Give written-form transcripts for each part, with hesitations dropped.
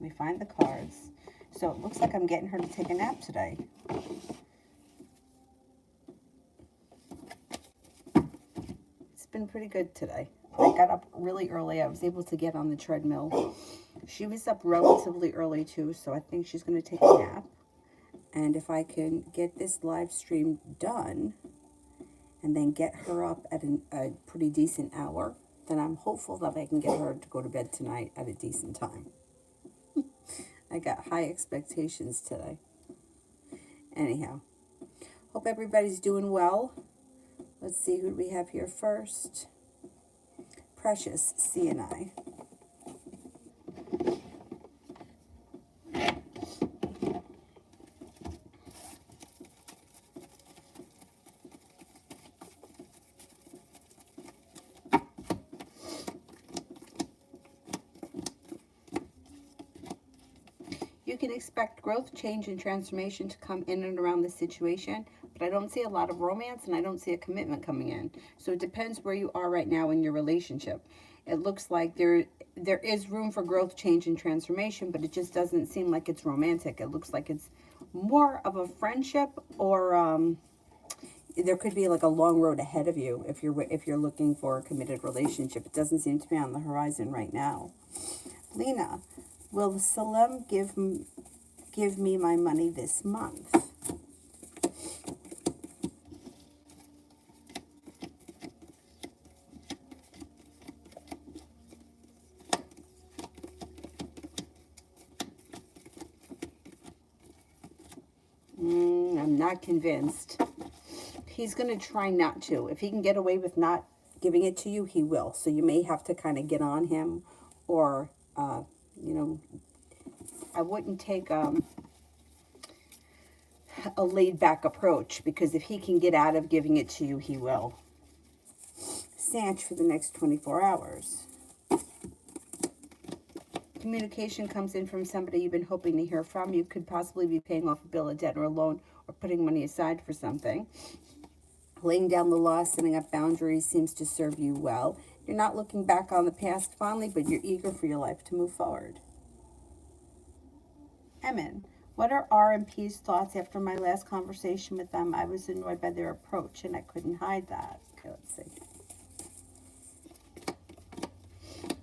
We find the cards. So it looks like I'm getting her to take a nap today. It's been pretty good today. I got up really early. I was able to get on the treadmill. She was up relatively early too, so I think she's going to take a nap. And if I can get this live stream done and then get her up at a pretty decent hour, then I'm hopeful that I can get her to go to bed tonight at a decent time. I got high expectations today. Anyhow, hope everybody's doing well. Let's see who we have here first. Precious, C and I. You can expect growth, change, and transformation to come in and around this situation, but I don't see a lot of romance and I don't see a commitment coming in. So it depends where you are right now in your relationship. It looks like there is room for growth, change, and transformation, but it just doesn't seem like it's romantic. It looks like it's more of a friendship, or there could be like a long road ahead of you if you're looking for a committed relationship. It doesn't seem to be on the horizon right now. Lena, will Salem give me my money this month? I'm not convinced. He's going to try not to. If he can get away with not giving it to you, he will. So you may have to kind of get on him, or you know, I wouldn't take a laid-back approach, because if he can get out of giving it to you, he will. Sanch for the next 24 hours. Communication comes in from somebody you've been hoping to hear from. You could possibly be paying off a bill, a debt, or a loan, or putting money aside for something. Laying down the law, setting up boundaries seems to serve you well. You're not looking back on the past fondly, but you're eager for your life to move forward. Emin, what are R and P's thoughts after my last conversation with them? I was annoyed by their approach and I couldn't hide that. Okay, let's see.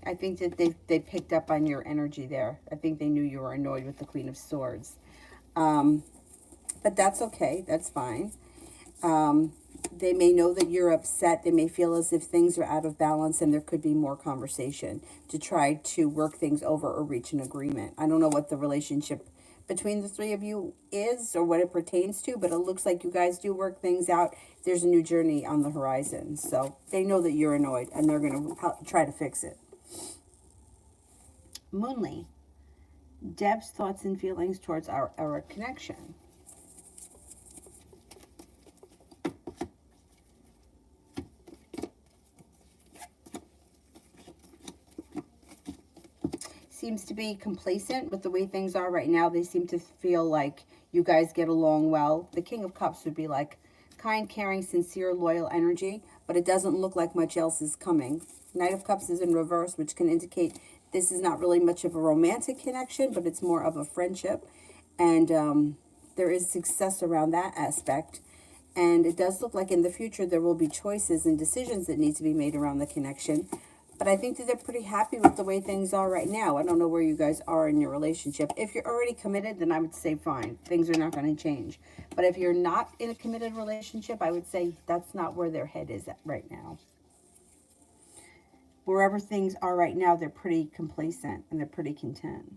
I think that they picked up on your energy there. I think they knew you were annoyed with the Queen of Swords. But that's okay. That's fine. They may know that you're upset. They may feel as if things are out of balance, and there could be more conversation to try to work things over or reach an agreement. I don't know what the relationship between the three of you is or what it pertains to, but it looks like you guys do work things out. There's a new journey on the horizon. So they know that you're annoyed, and they're going to try to fix it. Moonly, Deb's thoughts and feelings towards our connection. Seems to be complacent with the way things are right now. They seem to feel like you guys get along well. The King of Cups would be like kind, caring, sincere, loyal energy, but it doesn't look like much else is coming. Knight of Cups is in reverse, which can indicate this is not really much of a romantic connection, but it's more of a friendship. And there is success around that aspect. And it does look like in the future there will be choices and decisions that need to be made around the connection. But I think that they're pretty happy with the way things are right now. I don't know where you guys are in your relationship. If you're already committed, then I would say fine. Things are not going to change. But if you're not in a committed relationship, I would say that's not where their head is at right now. Wherever things are right now, they're pretty complacent and they're pretty content.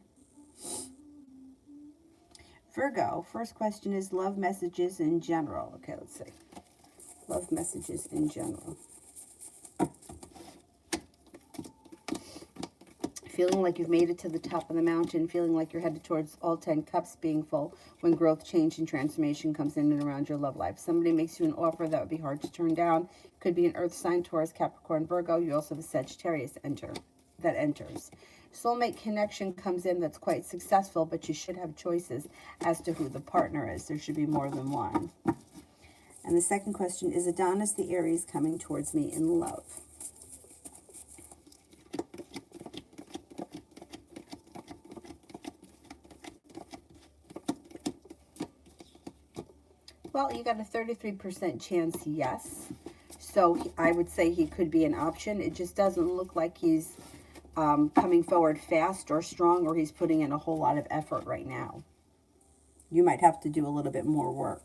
Virgo, first question is love messages in general. Okay, let's see. Love messages in general. Feeling like you've made it to the top of the mountain, feeling like you're headed towards all 10 cups being full when growth, change, and transformation comes in and around your love life. Somebody makes you an offer that would be hard to turn down. Could be an earth sign, Taurus, Capricorn, Virgo. You also have a Sagittarius that enters. Soulmate connection comes in that's quite successful, but you should have choices as to who the partner is. There should be more than one. And the second question is Adonis the Aries coming towards me in love? Well, you got a 33% chance yes. So I would say he could be an option. It just doesn't look like he's coming forward fast or strong, or he's putting in a whole lot of effort right now. You might have to do a little bit more work,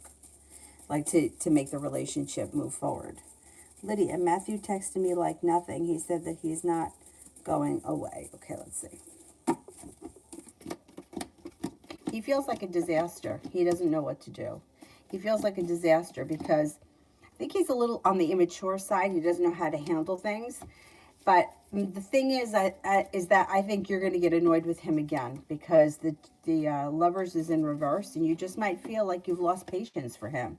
like to make the relationship move forward. Lydia, Matthew texted me like nothing. He said that he's not going away. Okay, let's see. He feels like a disaster. He doesn't know what to do. He feels like a disaster because I think he's a little on the immature side. He doesn't know how to handle things. But the thing is that I think you're going to get annoyed with him again because the Lovers is in reverse, and you just might feel like you've lost patience for him.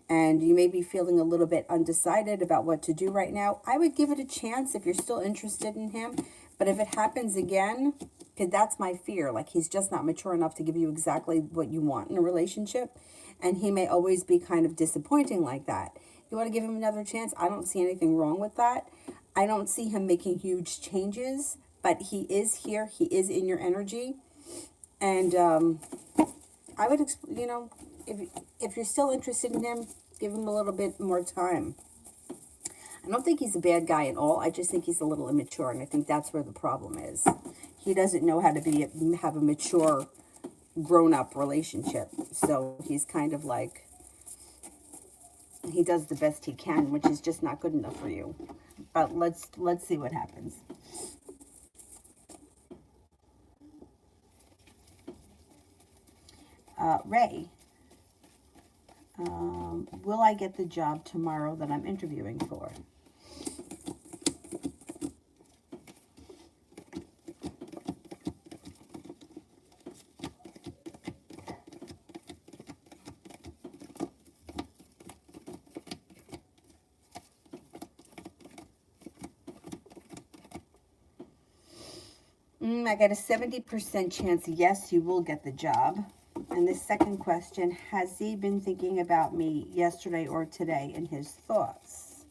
And you may be feeling a little bit undecided about what to do right now. I would give it a chance if you're still interested in him. But if it happens again, because that's my fear, like he's just not mature enough to give you exactly what you want in a relationship. And he may always be kind of disappointing like that. You want to give him another chance? I don't see anything wrong with that. I don't see him making huge changes, but he is here. He is in your energy. And I would, you know, if you're still interested in him, give him a little bit more time. I don't think he's a bad guy at all. I just think he's a little immature, and I think that's where the problem is. He doesn't know how to have a mature, grown-up relationship. So he's kind of like, he does the best he can, which is just not good enough for you. But let's see what happens. Ray, will I get the job tomorrow that I'm interviewing for? I got a 70% chance, yes, you will get the job. And the second question, has he been thinking about me yesterday or today in his thoughts?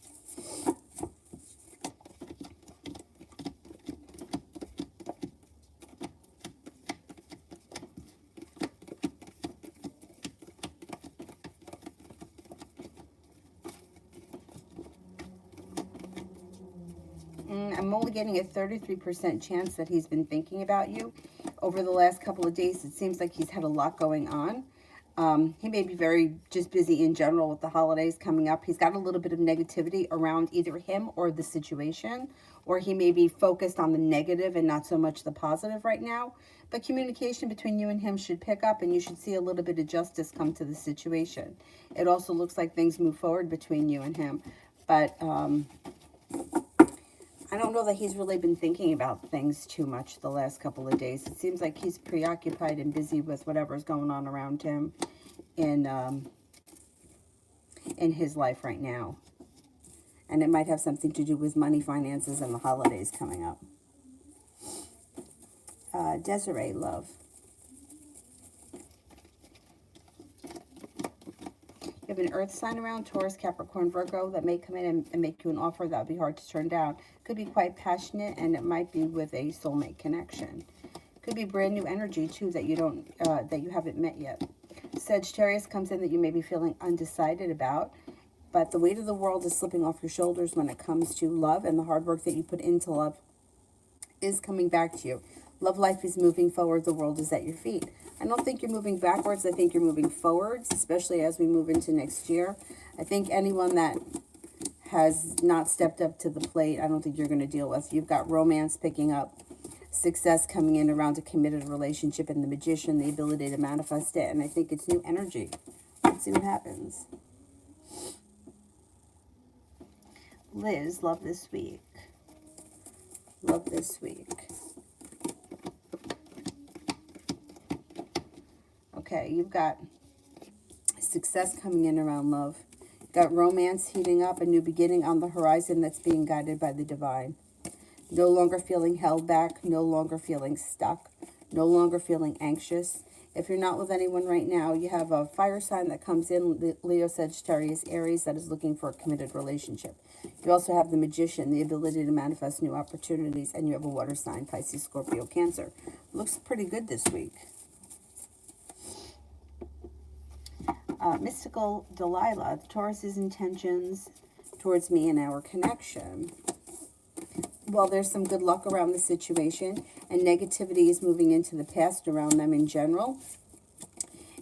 I'm only getting a 33% chance that he's been thinking about you over the last couple of days. It seems like he's had a lot going on. He may be very just busy in general with the holidays coming up. He's got a little bit of negativity around either him or the situation, or he may be focused on the negative and not so much the positive right now. But communication between you and him should pick up, and you should see a little bit of justice come to the situation. It also looks like things move forward between you and him. But I don't know that he's really been thinking about things too much the last couple of days. It seems like he's preoccupied and busy with whatever's going on around him in his life right now. And it might have something to do with money, finances, and the holidays coming up. Desiree, love. You have an earth sign around, Taurus, Capricorn, Virgo, that may come in and make you an offer that would be hard to turn down. Could be quite passionate, and it might be with a soulmate connection. Could be brand new energy too that you haven't met yet. Sagittarius comes in that you may be feeling undecided about, but the weight of the world is slipping off your shoulders when it comes to love, and the hard work that you put into love is coming back to you. Love life is moving forward. The world is at your feet. I don't think you're moving backwards. I think you're moving forwards, especially as we move into next year. I think anyone that has not stepped up to the plate, I don't think you're going to deal with. You've got romance picking up, success coming in around a committed relationship, and the Magician, the ability to manifest it. And I think it's new energy. Let's see what happens. Liz, love this week. Love this week. Okay, you've got success coming in around love. You've got romance heating up, a new beginning on the horizon that's being guided by the divine. No longer feeling held back, no longer feeling stuck, no longer feeling anxious. If you're not with anyone right now, you have a fire sign that comes in, Leo, Sagittarius, Aries, that is looking for a committed relationship. You also have the Magician, the ability to manifest new opportunities, and you have a water sign, Pisces, Scorpio, Cancer. Looks pretty good this week. Mystical Delilah, Taurus's intentions towards me and our connection. Well, there's some good luck around the situation, and negativity is moving into the past around them in general.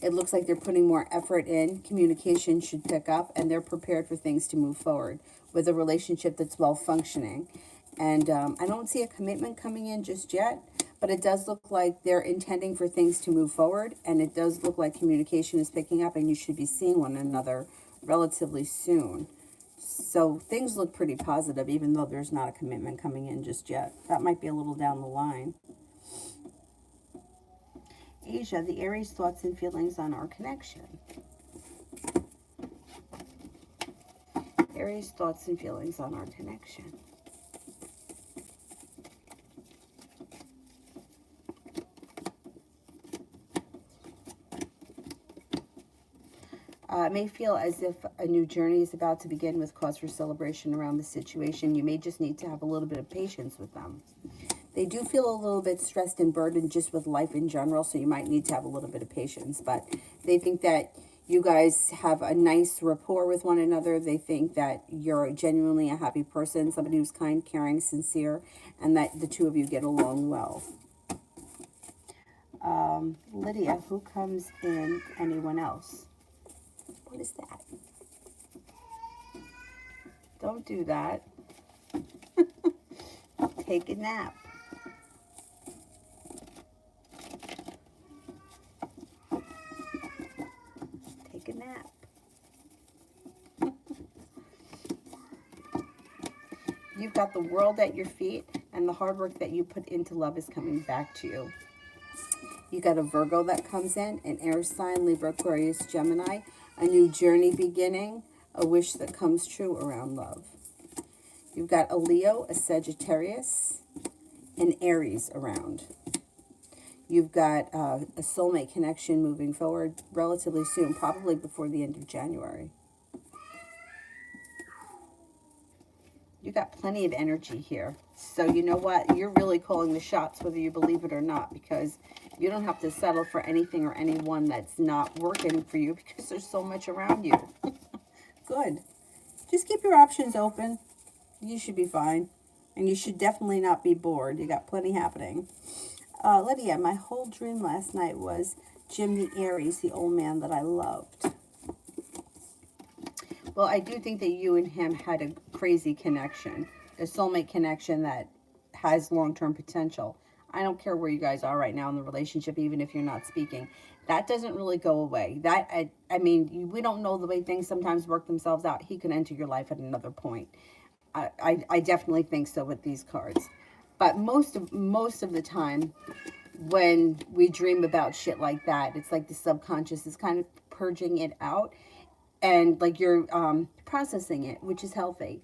It looks like they're putting more effort in. Communication should pick up, and they're prepared for things to move forward with a relationship that's well functioning. And I don't see a commitment coming in just yet, but it does look like they're intending for things to move forward, and it does look like communication is picking up, and you should be seeing one another relatively soon. So things look pretty positive, even though there's not a commitment coming in just yet. That might be a little down the line. Asia, the Aries thoughts and feelings on our connection. Aries thoughts and feelings on our connection. It may feel as if a new journey is about to begin with cause for celebration around the situation. You may just need to have a little bit of patience with them. They do feel a little bit stressed and burdened just with life in general, so you might need to have a little bit of patience. But they think that you guys have a nice rapport with one another. They think that you're genuinely a happy person, somebody who's kind, caring, sincere, and that the two of you get along well. Lydia, who comes in? Anyone else? What is that? Don't do that. Take a nap. Take a nap. You've got the world at your feet, and the hard work that you put into love is coming back to you. You got a Virgo that comes in, an air sign, Libra, Aquarius, Gemini, a new journey beginning, a wish that comes true around love. You've got a Leo, a Sagittarius, an Aries around. You've got a soulmate connection moving forward relatively soon, probably before the end of January. You got plenty of energy here. So you know what? You're really calling the shots, whether you believe it or not, because you don't have to settle for anything or anyone that's not working for you because there's so much around you. Good. Just keep your options open. You should be fine. And you should definitely not be bored. You got plenty happening. Lydia, my whole dream last night was Jim the Aries, the old man that I loved. Well, I do think that you and him had a crazy connection, a soulmate connection that has long-term potential. I don't care where you guys are right now in the relationship, even if you're not speaking. That doesn't really go away. I mean, we don't know the way things sometimes work themselves out. He could enter your life at another point. I definitely think so with these cards. But most of the time, when we dream about shit like that, it's like the subconscious is kind of purging it out. And like you're processing it, which is healthy.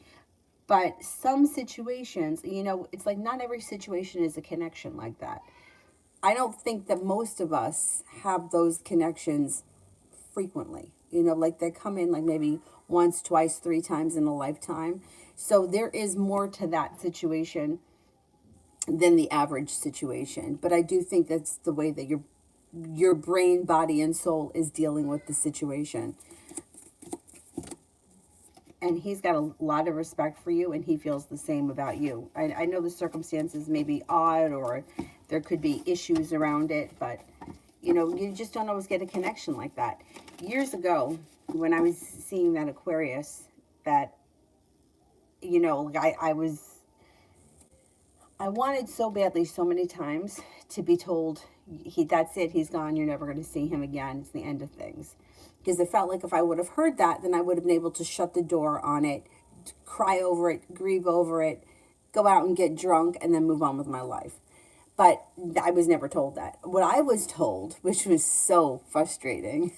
But some situations, you know, it's like not every situation is a connection like that. I don't think that most of us have those connections frequently. You know, like they come in like maybe once, twice, 3 times in a lifetime. So there is more to that situation than the average situation. But I do think that's the way that your brain, body, and soul is dealing with the situation. And he's got a lot of respect for you, and he feels the same about you. I know the circumstances may be odd, or there could be issues around it, but, you know, you just don't always get a connection like that. Years ago, when I was seeing that Aquarius, that, you know, like I wanted so badly so many times to be told, that's it, he's gone, you're never going to see him again, it's the end of things. Because it felt like if I would have heard that, then I would have been able to shut the door on it, cry over it, grieve over it, go out and get drunk, and then move on with my life. But I was never told that. What I was told, which was so frustrating,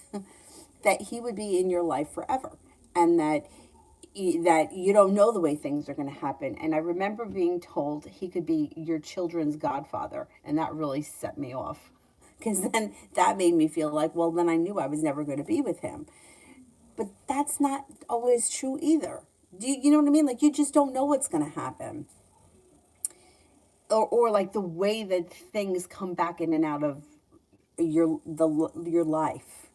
that he would be in your life forever, and that you don't know the way things are going to happen. And I remember being told he could be your children's godfather, and that really set me off. Because then that made me feel like, well, then I knew I was never going to be with him. But that's not always true either. You know what I mean? Like, you just don't know what's going to happen. Or like the way that things come back in and out of your life.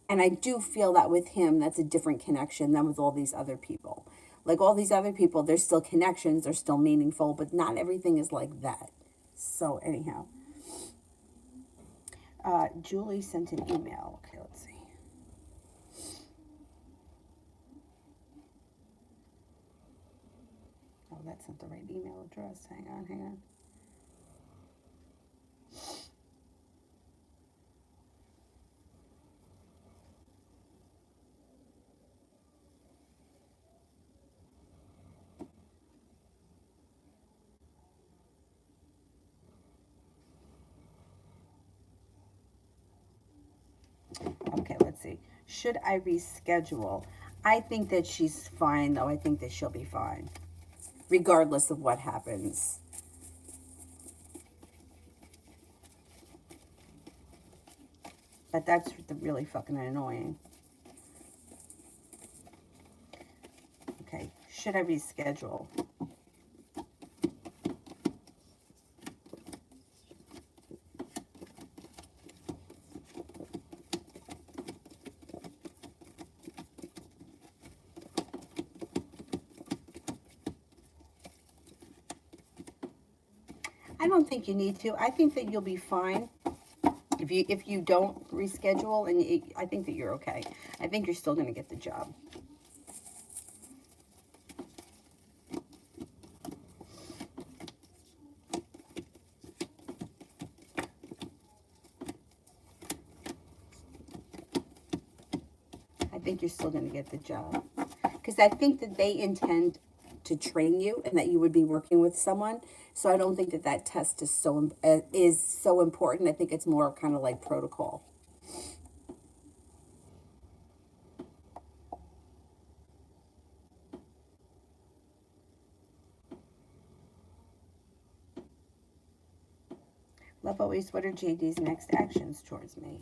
And I do feel that with him, that's a different connection than with all these other people. Like all these other people, there's still connections, they're still meaningful, but not everything is like that. So anyhow, Julie sent an email. Okay, let's see. Oh, that's not the right email address. Hang on, hang on. Okay, let's see. Should I reschedule? I think that she's fine, though. I think that she'll be fine, regardless of what happens. But that's really fucking annoying. Okay, should I reschedule? I don't think you need to. I think that you'll be fine if you don't reschedule, and I think that you're okay. I think you're still going to get the job. I think you're still going to get the job, because I think that they intend to train you and that you would be working with someone. So I don't think that that test is so important. I think it's more kind of like protocol. Love always, what are JD's next actions towards me?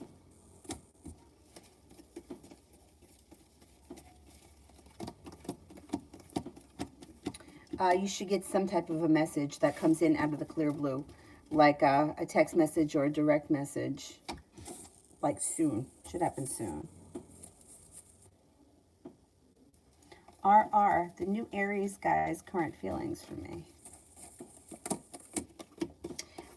You should get some type of a message that comes in out of the clear blue, like a text message or a direct message, like soon. Should happen soon. RR, the new Aries guy's current feelings for me.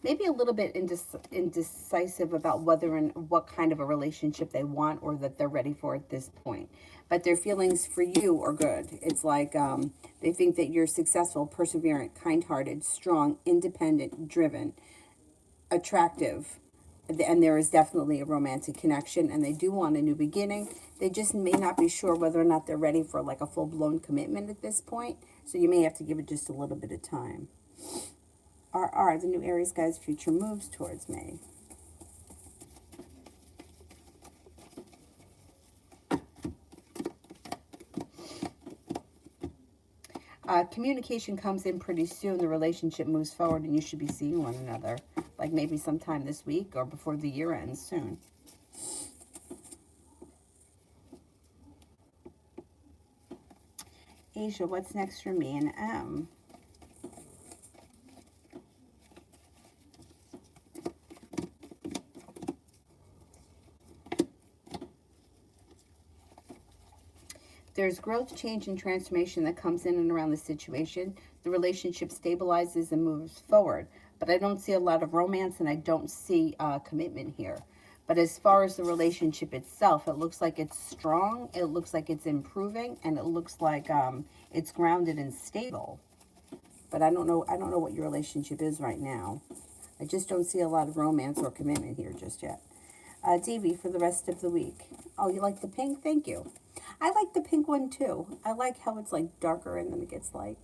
Maybe a little bit indecisive about whether and what kind of a relationship they want or that they're ready for at this point. But their feelings for you are good. It's like they think that you're successful, perseverant, kind-hearted, strong, independent, driven, attractive. And there is definitely a romantic connection, and they do want a new beginning. They just may not be sure whether or not they're ready for like a full-blown commitment at this point. So you may have to give it just a little bit of time. RR, the new Aries guy's future moves towards me. Communication comes in pretty soon. The relationship moves forward and you should be seeing one another. Like maybe sometime this week or before the year ends soon. Asia, what's next for me and M? There's growth, change, and transformation that comes in and around the situation. The relationship stabilizes and moves forward. But I don't see a lot of romance, and I don't see commitment here. But as far as the relationship itself, it looks like it's strong, it looks like it's improving, and it looks like it's grounded and stable. But I don't know what your relationship is right now. I just don't see a lot of romance or commitment here just yet. Davy, for the rest of the week. Oh, you like the pink? Thank you. I like the pink one too. I like how it's like darker and then it gets light.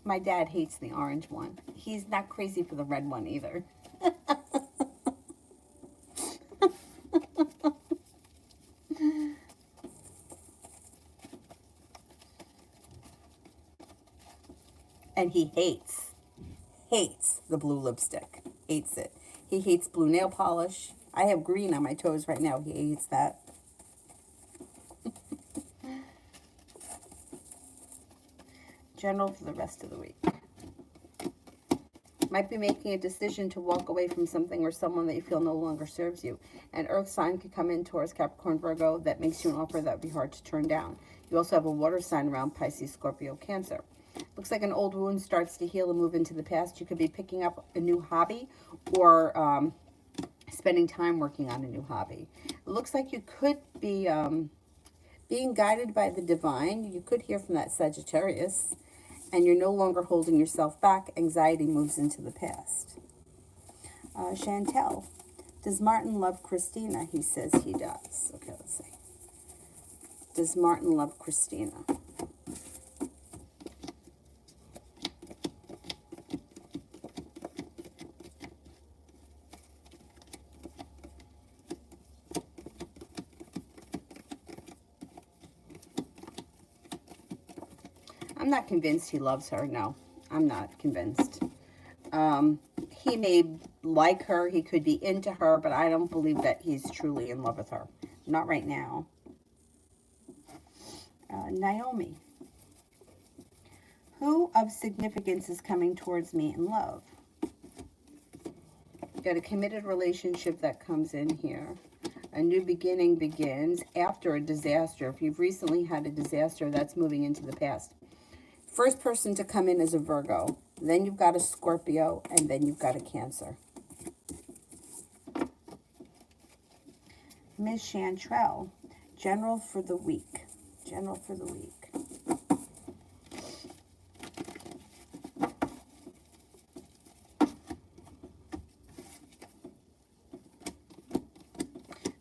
My dad hates the orange one. He's not crazy for the red one either. And he hates the blue lipstick. Hates it. He hates blue nail polish. I have green on my toes right now. He hates that. General for the rest of the week. Might be making a decision to walk away from something or someone that you feel no longer serves you. An earth sign could come in, Taurus, Capricorn, Virgo, that makes you an offer that would be hard to turn down. You also have a water sign around Pisces, Scorpio, Cancer. Looks like an old wound starts to heal and move into the past. You could be picking up a new hobby or spending time working on a new hobby. It looks like you could be being guided by the divine. You could hear from that Sagittarius, and you're no longer holding yourself back. Anxiety moves into the past. Chantel, does Martin love Christina? He says he does. Okay, let's see. Does Martin love Christina? I'm not convinced he loves her. No, I'm not convinced. He may like her. He could be into her, but I don't believe that he's truly in love with her. Not right now. Naomi. Who of significance is coming towards me in love? Got a committed relationship that comes in here. A new beginning begins after a disaster. If you've recently had a disaster, that's moving into the past. First person to come in is a Virgo. Then you've got a Scorpio, and then you've got a Cancer. Ms. Chantrell, general for the week. General for the week.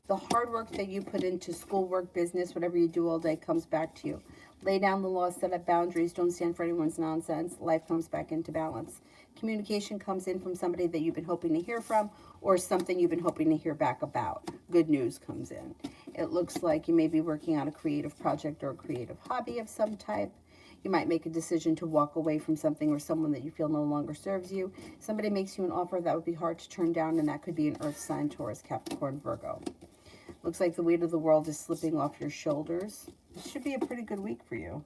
The hard work that you put into schoolwork, business, whatever you do all day comes back to you. Lay down the law, set up boundaries, don't stand for anyone's nonsense. Life comes back into balance. Communication comes in from somebody that you've been hoping to hear from or something you've been hoping to hear back about. Good news comes in. It looks like you may be working on a creative project or a creative hobby of some type. You might make a decision to walk away from something or someone that you feel no longer serves you. Somebody makes you an offer that would be hard to turn down, and that could be an earth sign, Taurus, Capricorn, Virgo. Looks like the weight of the world is slipping off your shoulders. This should be a pretty good week for you.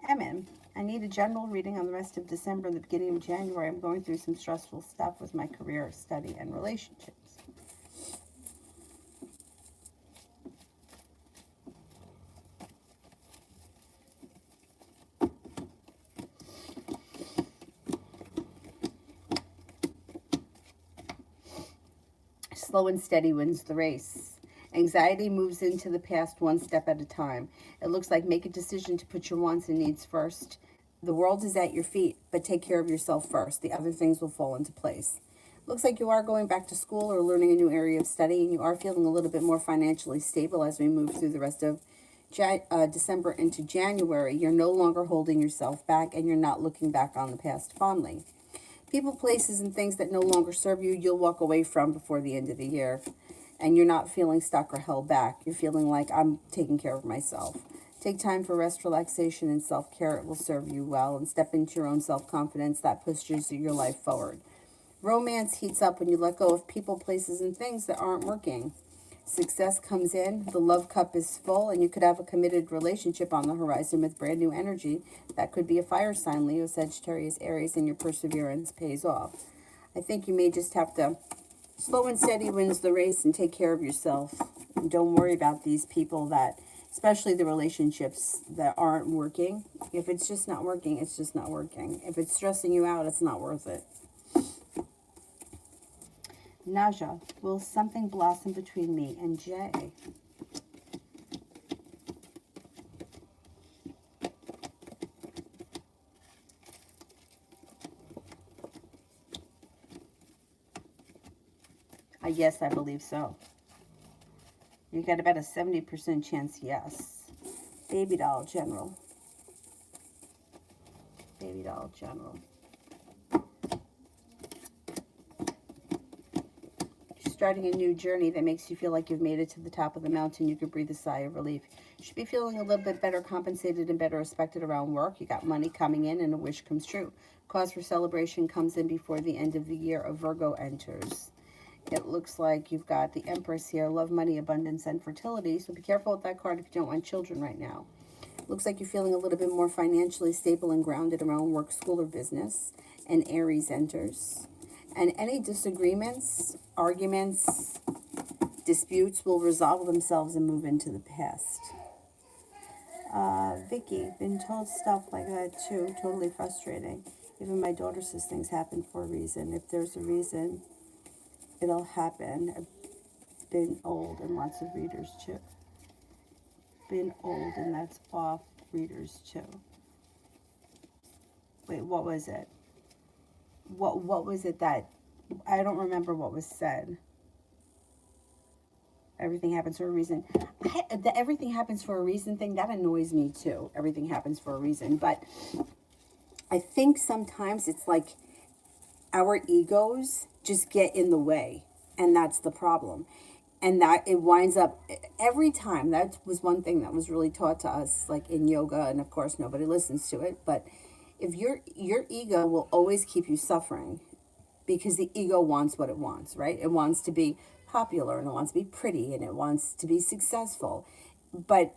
Emin, I need a general reading on the rest of December and the beginning of January. I'm going through some stressful stuff with my career, study, and relationships. Slow and steady wins the race. Anxiety moves into the past one step at a time. It looks like make a decision to put your wants and needs first. The world is at your feet, but take care of yourself first. The other things will fall into place. Looks like you are going back to school or learning a new area of study, and you are feeling a little bit more financially stable as we move through the rest of December into January. You're no longer holding yourself back, and you're not looking back on the past fondly. People, places, and things that no longer serve you, you'll walk away from before the end of the year. And you're not feeling stuck or held back. You're feeling like, I'm taking care of myself. Take time for rest, relaxation, and self-care. It will serve you well. And step into your own self-confidence. That pushes your life forward. Romance heats up when you let go of people, places, and things that aren't working. Success comes in. The love cup is full. And you could have a committed relationship on the horizon with brand new energy. That could be a fire sign, Leo, Sagittarius, Aries, and your perseverance pays off. I think you may just have to slow and steady wins the race and take care of yourself. And don't worry about these people that, especially the relationships that aren't working. If it's just not working, it's just not working. If it's stressing you out, it's not worth it. Naja, will something blossom between me and Jay? Yes, I believe so. You got about a 70% chance, yes. Baby doll general. Baby doll general. You're starting a new journey that makes you feel like you've made it to the top of the mountain. You could breathe a sigh of relief. You should be feeling a little bit better compensated and better respected around work. You got money coming in and a wish comes true. Cause for celebration comes in before the end of the year. A Virgo enters. It looks like you've got the Empress here, love, money, abundance, and fertility. So be careful with that card if you don't want children right now. Looks like you're feeling a little bit more financially stable and grounded around work, school, or business. and Aries enters. And any disagreements, arguments, disputes will resolve themselves and move into the past. Vicky, been told stuff like that too. Totally frustrating. Even my daughter says things happen for a reason. If there's a reason, it'll happen. I've been old and lots of readers too. Been old and that's off readers too. Wait, what was it? What was it that, I don't remember what was said. Everything happens for a reason. The everything happens for a reason thing, that annoys me too. Everything happens for a reason. But I think sometimes it's like our egos just get in the way. And that's the problem. And that it winds up every time. That was one thing that was really taught to us, like in yoga. And of course, nobody listens to it. But if your ego will always keep you suffering, because the ego wants what it wants, right? It wants to be popular and it wants to be pretty and it wants to be successful. But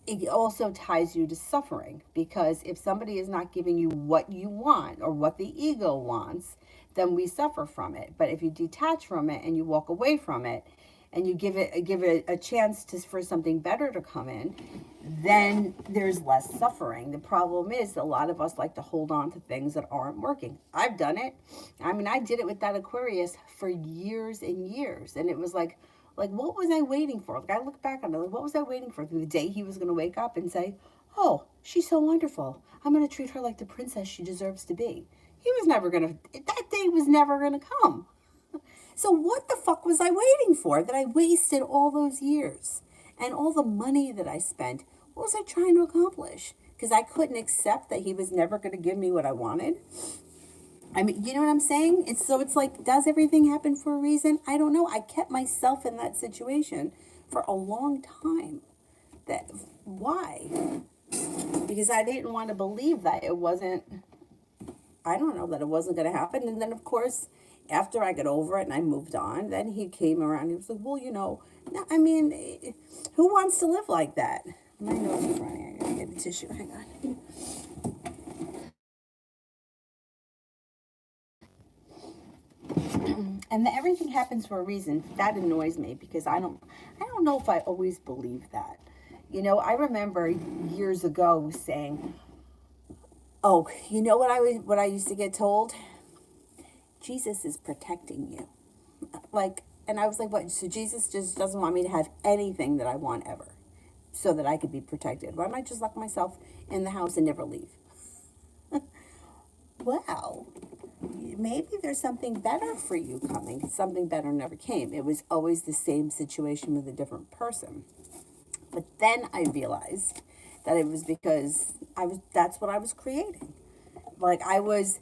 it also ties you to suffering, because if somebody is not giving you what you want or what the ego wants, then we suffer from it. But if you detach from it and you walk away from it and you give it a chance for something better to come in, then there's less suffering. The problem is a lot of us like to hold on to things that aren't working. I've done it. I mean, I did it with that Aquarius for years and years. And it was like, what was I waiting for? Like, I look back on it, like, what was I waiting for? The day he was going to wake up and say, oh, she's so wonderful. I'm going to treat her like the princess she deserves to be. He was never going to, that day was never going to come. So what the fuck was I waiting for that I wasted all those years and all the money that I spent? What was I trying to accomplish? Because I couldn't accept that he was never going to give me what I wanted. I mean, you know what I'm saying? It's like, does everything happen for a reason? I don't know. I kept myself in that situation for a long time. Why? Because I didn't want to believe that it wasn't, I don't know, that it wasn't going to happen. And then, of course, after I got over it and I moved on, then he came around. He was like, well, you know, no, I mean, who wants to live like that? My nose is running. I got to get a tissue. Hang on. And everything happens for a reason. That annoys me, because I don't know if I always believe that. You know, I remember years ago saying, oh, you know what I used to get told? Jesus is protecting you. Like, and I was like, what? So Jesus just doesn't want me to have anything that I want ever, so that I could be protected. Why don't I just lock myself in the house and never leave? Well, maybe there's something better for you coming. Something better never came. It was always the same situation with a different person. But then I realized that it was because that's what I was creating. Like I was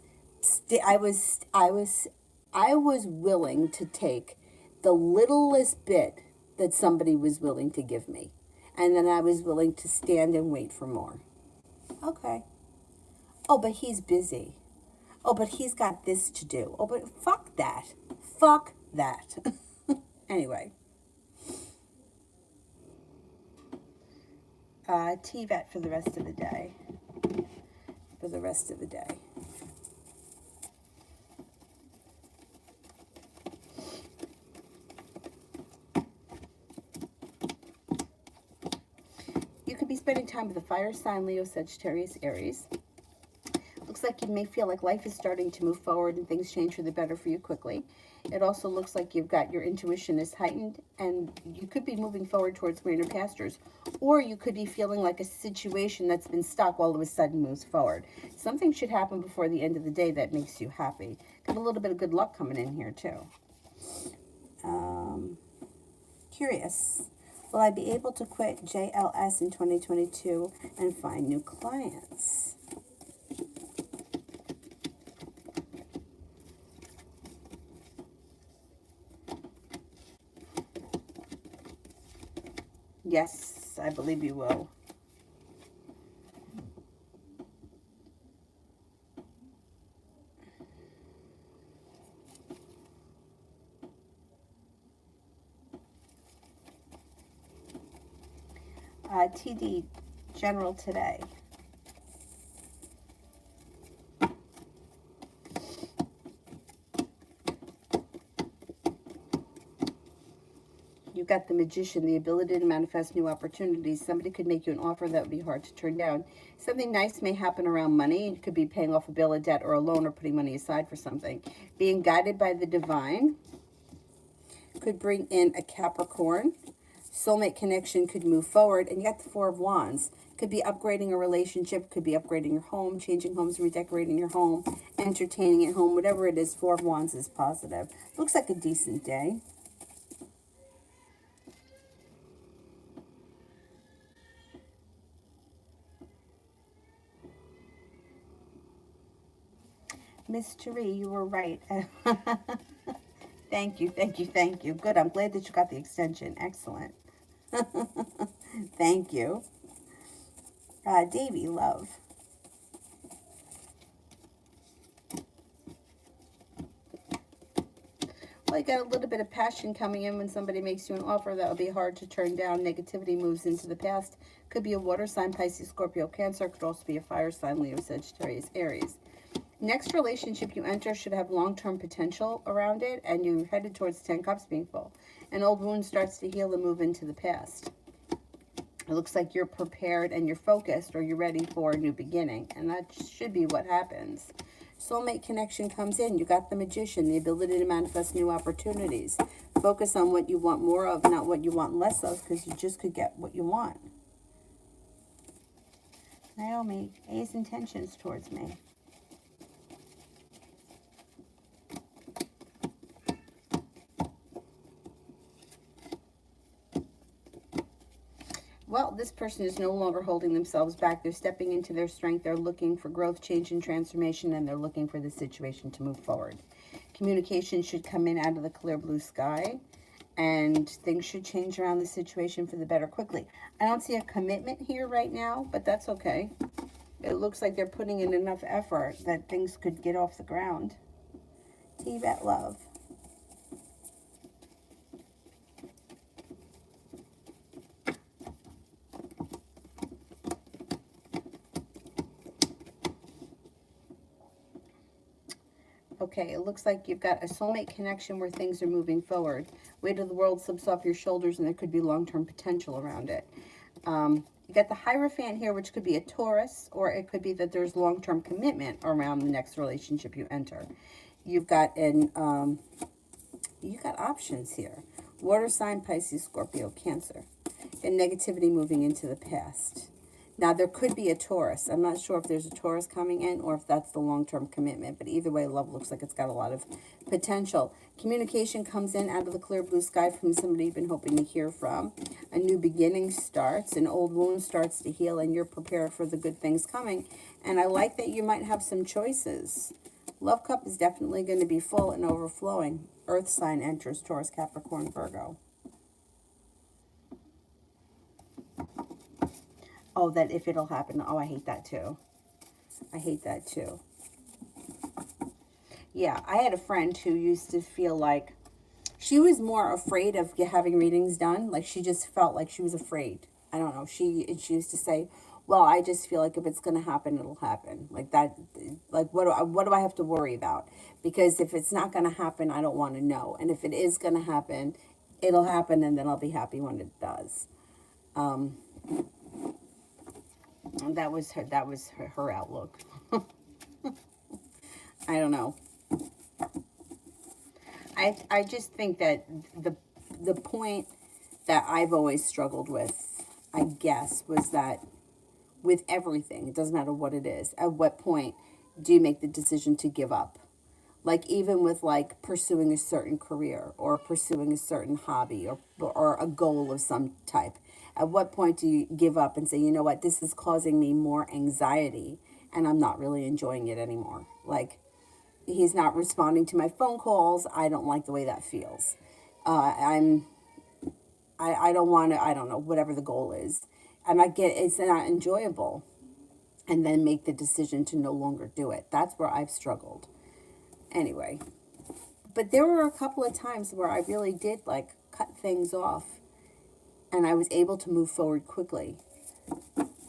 willing to take the littlest bit that somebody was willing to give me. And then I was willing to stand and wait for more. Okay. Oh, but he's busy. Oh, but he's got this to do. Oh, but fuck that. Fuck that. Anyway. TVET for the rest of the day. For the rest of the day. You could be spending time with a fire sign, Leo, Sagittarius, Aries. Looks like you may feel like life is starting to move forward and things change for the better for you quickly. It also looks like you've got your intuition is heightened and you could be moving forward towards greener pastures. Or you could be feeling like a situation that's been stuck all of a sudden moves forward. Something should happen before the end of the day that makes you happy. Got a little bit of good luck coming in here too. Curious. Will I be able to quit JLS in 2022 and find new clients? Yes, I believe you will. TD, general today. You got the Magician, the ability to manifest new opportunities. Somebody could make you an offer that would be hard to turn down. Something nice may happen around money. It could be paying off a bill, a debt, or a loan, or putting money aside for something. Being guided by the divine could bring in a Capricorn. Soulmate connection could move forward. And you got the Four of Wands. Could be upgrading a relationship, could be upgrading your home, changing homes, redecorating your home, entertaining at home, whatever it is. Four of Wands is positive. Looks like a decent day. Mystery, you were right. Thank you, thank you, thank you. Good, I'm glad that you got the extension. Excellent. Thank you. Davy, love. Well, you got a little bit of passion coming in when somebody makes you an offer that will be hard to turn down. Negativity moves into the past. Could be a water sign, Pisces, Scorpio, Cancer. Could also be a fire sign, Leo, Sagittarius, Aries. Next relationship you enter should have long-term potential around it, and you're headed towards 10 cups being full. An old wound starts to heal and move into the past. It looks like you're prepared and you're focused, or you're ready for a new beginning, and that should be what happens. Soulmate connection comes in. You got the Magician, the ability to manifest new opportunities. Focus on what you want more of, not what you want less of, because you just could get what you want. Naomi, A's intentions towards me. Well, this person is no longer holding themselves back. They're stepping into their strength. They're looking for growth, change, and transformation, and they're looking for the situation to move forward. Communication should come in out of the clear blue sky, and things should change around the situation for the better quickly. I don't see a commitment here right now, but that's okay. It looks like they're putting in enough effort that things could get off the ground. Tibet, love. Okay, it looks like you've got a soulmate connection where things are moving forward. Weight of the world slips off your shoulders, and there could be long-term potential around it. You got the Hierophant here, which could be a Taurus, or it could be that there's long-term commitment around the next relationship you enter. You've got you got options here. Water sign, Pisces, Scorpio, Cancer. And negativity moving into the past. Now, there could be a Taurus. I'm not sure if there's a Taurus coming in or if that's the long-term commitment. But either way, love looks like it's got a lot of potential. Communication comes in out of the clear blue sky from somebody you've been hoping to hear from. A new beginning starts. An old wound starts to heal, and you're prepared for the good things coming. And I like that you might have some choices. Love cup is definitely going to be full and overflowing. Earth sign enters Taurus, Capricorn, Virgo. Oh, that if it'll happen. Oh, I hate that too. I hate that too. Yeah, I had a friend who used to feel like she was more afraid of having readings done. Like she just felt like she was afraid. I don't know. She used to say, well, I just feel like if it's going to happen, it'll happen. Like that, like what do I have to worry about? Because if it's not going to happen, I don't want to know. And if it is going to happen, it'll happen, and then I'll be happy when it does. That was her outlook. I don't know. I just think that the point that I've always struggled with, I guess, was that with everything, it doesn't matter what it is, at what point do you make the decision to give up? Like even with like pursuing a certain career or pursuing a certain hobby or a goal of some type. At what point do you give up and say, you know what, this is causing me more anxiety and I'm not really enjoying it anymore. Like he's not responding to my phone calls. I don't like the way that feels. I don't want to, I don't know, whatever the goal is. And I get it's not enjoyable. And then make the decision to no longer do it. That's where I've struggled. Anyway, but there were a couple of times where I really did like cut things off and I was able to move forward quickly.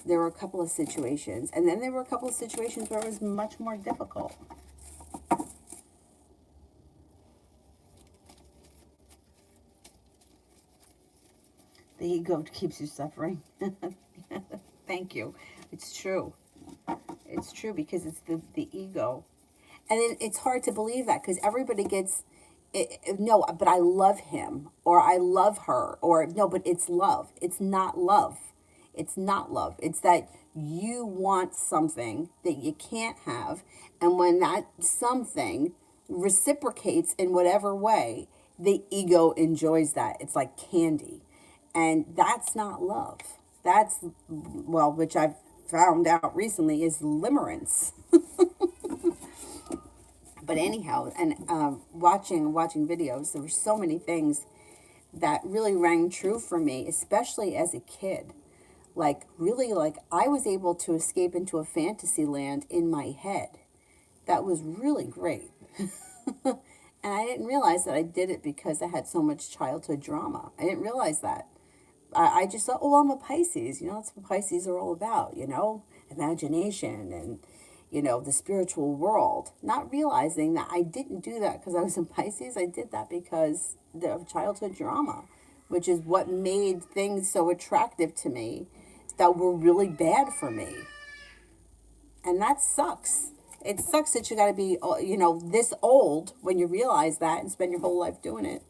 There were a couple of situations, and then there were a couple of situations where it was much more difficult. The ego keeps you suffering. Thank you. It's true. It's true because it's the ego. And it's hard to believe that because everybody gets, no, but I love him or I love her or no, but it's love. It's not love. It's not love. It's that you want something that you can't have. And when that something reciprocates in whatever way, the ego enjoys that. It's like candy. And that's not love. That's, well, which I've found out recently is limerence. But anyhow, and watching videos, there were so many things that really rang true for me, especially as a kid. Like, really, like, I was able to escape into a fantasy land in my head. That was really great. And I didn't realize that I did it because I had so much childhood drama. I didn't realize that. I just thought, oh, I'm a Pisces. You know, that's what Pisces are all about, you know, imagination and, you know, the spiritual world. Not realizing that I didn't do that because I was in Pisces. I did that because of childhood drama, which is what made things so attractive to me that were really bad for me. And that sucks. It sucks that you got to be, you know, this old when you realize that and spend your whole life doing it.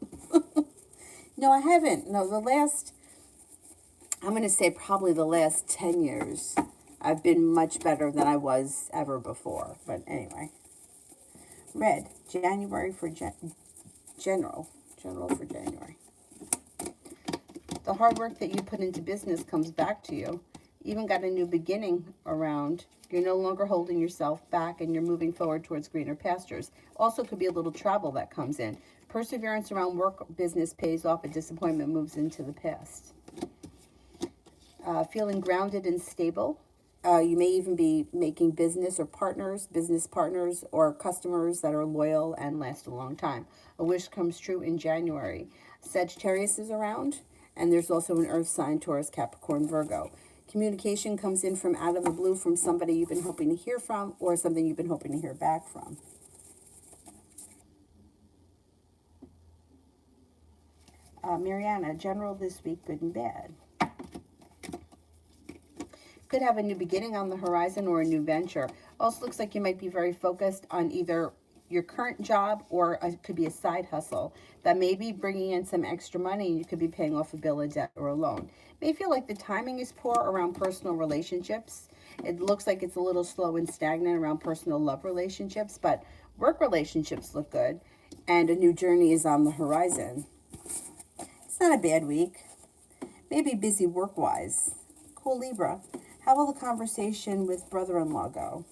No, I haven't. No, I'm going to say probably the last 10 years, I've been much better than I was ever before. But anyway. Red, January for general for January. The hard work that you put into business comes back to you. You even got a new beginning around. You're no longer holding yourself back and you're moving forward towards greener pastures. Also could be a little travel that comes in. Perseverance around work, business pays off. A disappointment moves into the past. Feeling grounded and stable. You may even be making business partners or customers that are loyal and last a long time. A wish comes true in January. Sagittarius is around, and there's also an earth sign, Taurus, Capricorn, Virgo. Communication comes in from out of the blue from somebody you've been hoping to hear from or something you've been hoping to hear back from. Mariana, general this week, good and bad. Could have a new beginning on the horizon or a new venture. Also looks like you might be very focused on either your current job or it could be a side hustle that may be bringing in some extra money and you could be paying off a bill of debt or a loan. May feel like the timing is poor around personal relationships. It looks like it's a little slow and stagnant around personal love relationships, but work relationships look good and a new journey is on the horizon. It's not a bad week. Maybe busy work-wise. Cool, Libra. How will the conversation with brother-in-law go?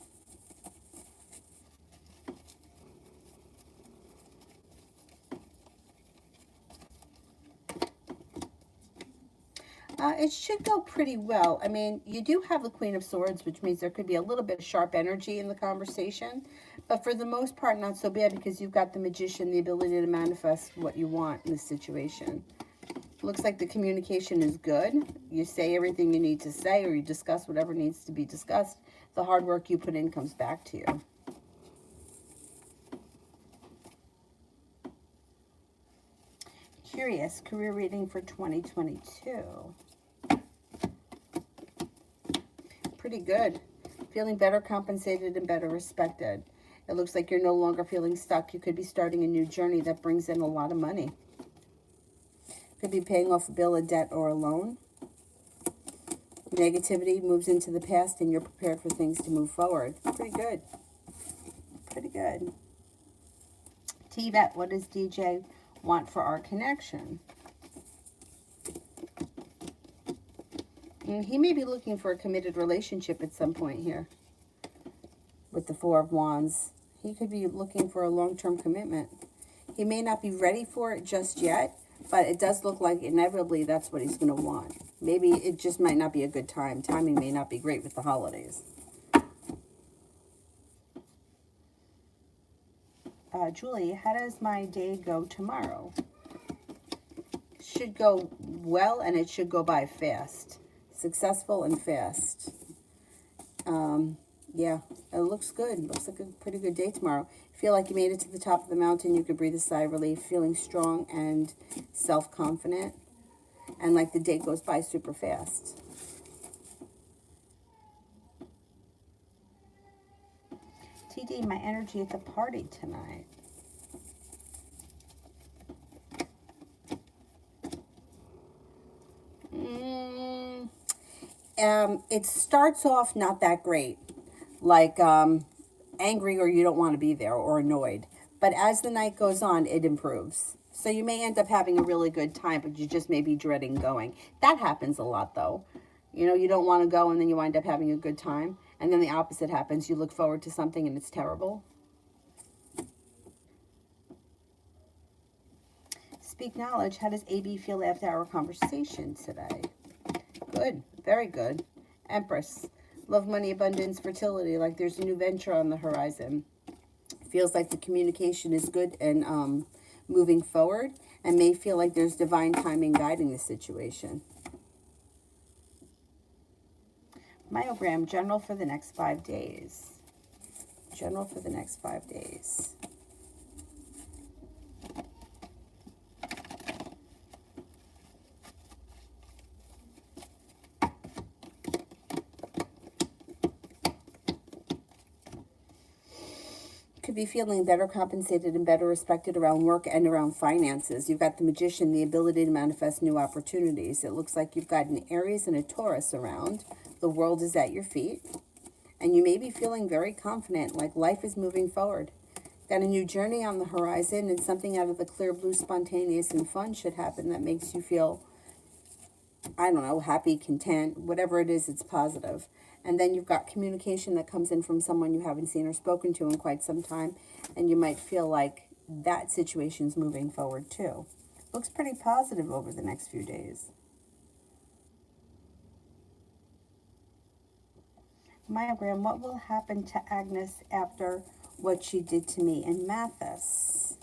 It should go pretty well. I mean, you do have the Queen of Swords, which means there could be a little bit of sharp energy in the conversation. But for the most part, not so bad because you've got the Magician, the ability to manifest what you want in this situation. Looks like the communication is good. You say everything you need to say or you discuss whatever needs to be discussed. The hard work you put in comes back to you. Curious, career reading for 2022. Pretty good. Feeling better compensated and better respected. It looks like you're no longer feeling stuck. You could be starting a new journey that brings in a lot of money. Could be paying off a bill, a debt, or a loan. Negativity moves into the past and you're prepared for things to move forward. Pretty good. Pretty good. T-Vet, what does DJ want for our connection? He may be looking for a committed relationship at some point here with the Four of Wands. He could be looking for a long-term commitment. He may not be ready for it just yet, but it does look like inevitably that's what he's going to want. Maybe it just might not be a good time. Timing may not be great with the holidays. Julie, how does my day go tomorrow? Should go well and it should go by fast. Successful and fast. Yeah, it looks good. Looks like a pretty good day tomorrow. Feel like you made it to the top of the mountain. You could breathe a sigh of relief. Feeling strong and self-confident. And like the day goes by super fast. TD, my energy at the party tonight. It starts off not that great, like angry or you don't want to be there or annoyed. But as the night goes on, it improves. So you may end up having a really good time, but you just may be dreading going. That happens a lot though. You know, you don't want to go and then you wind up having a good time. And then the opposite happens. You look forward to something and it's terrible. Speak knowledge. How does AB feel after our conversation today? Good. Very good. Empress. Love, money, abundance, fertility. Like there's a new venture on the horizon. Feels like the communication is good and moving forward. And may feel like there's divine timing guiding the situation. Myogram. General for the next 5 days. General for the next 5 days. Could be feeling better compensated and better respected around work and around finances. You've got the Magician, the ability to manifest new opportunities. It looks like you've got an Aries and a Taurus around. The world is at your feet. And you may be feeling very confident, like life is moving forward. Got a new journey on the horizon, and something out of the clear blue, spontaneous, and fun should happen that makes you feel, I don't know, happy, content, whatever it is, it's positive. And then you've got communication that comes in from someone you haven't seen or spoken to in quite some time. And you might feel like that situation's moving forward too. Looks pretty positive over the next few days. Myogram, what will happen to Agnes after what she did to me in Mathis?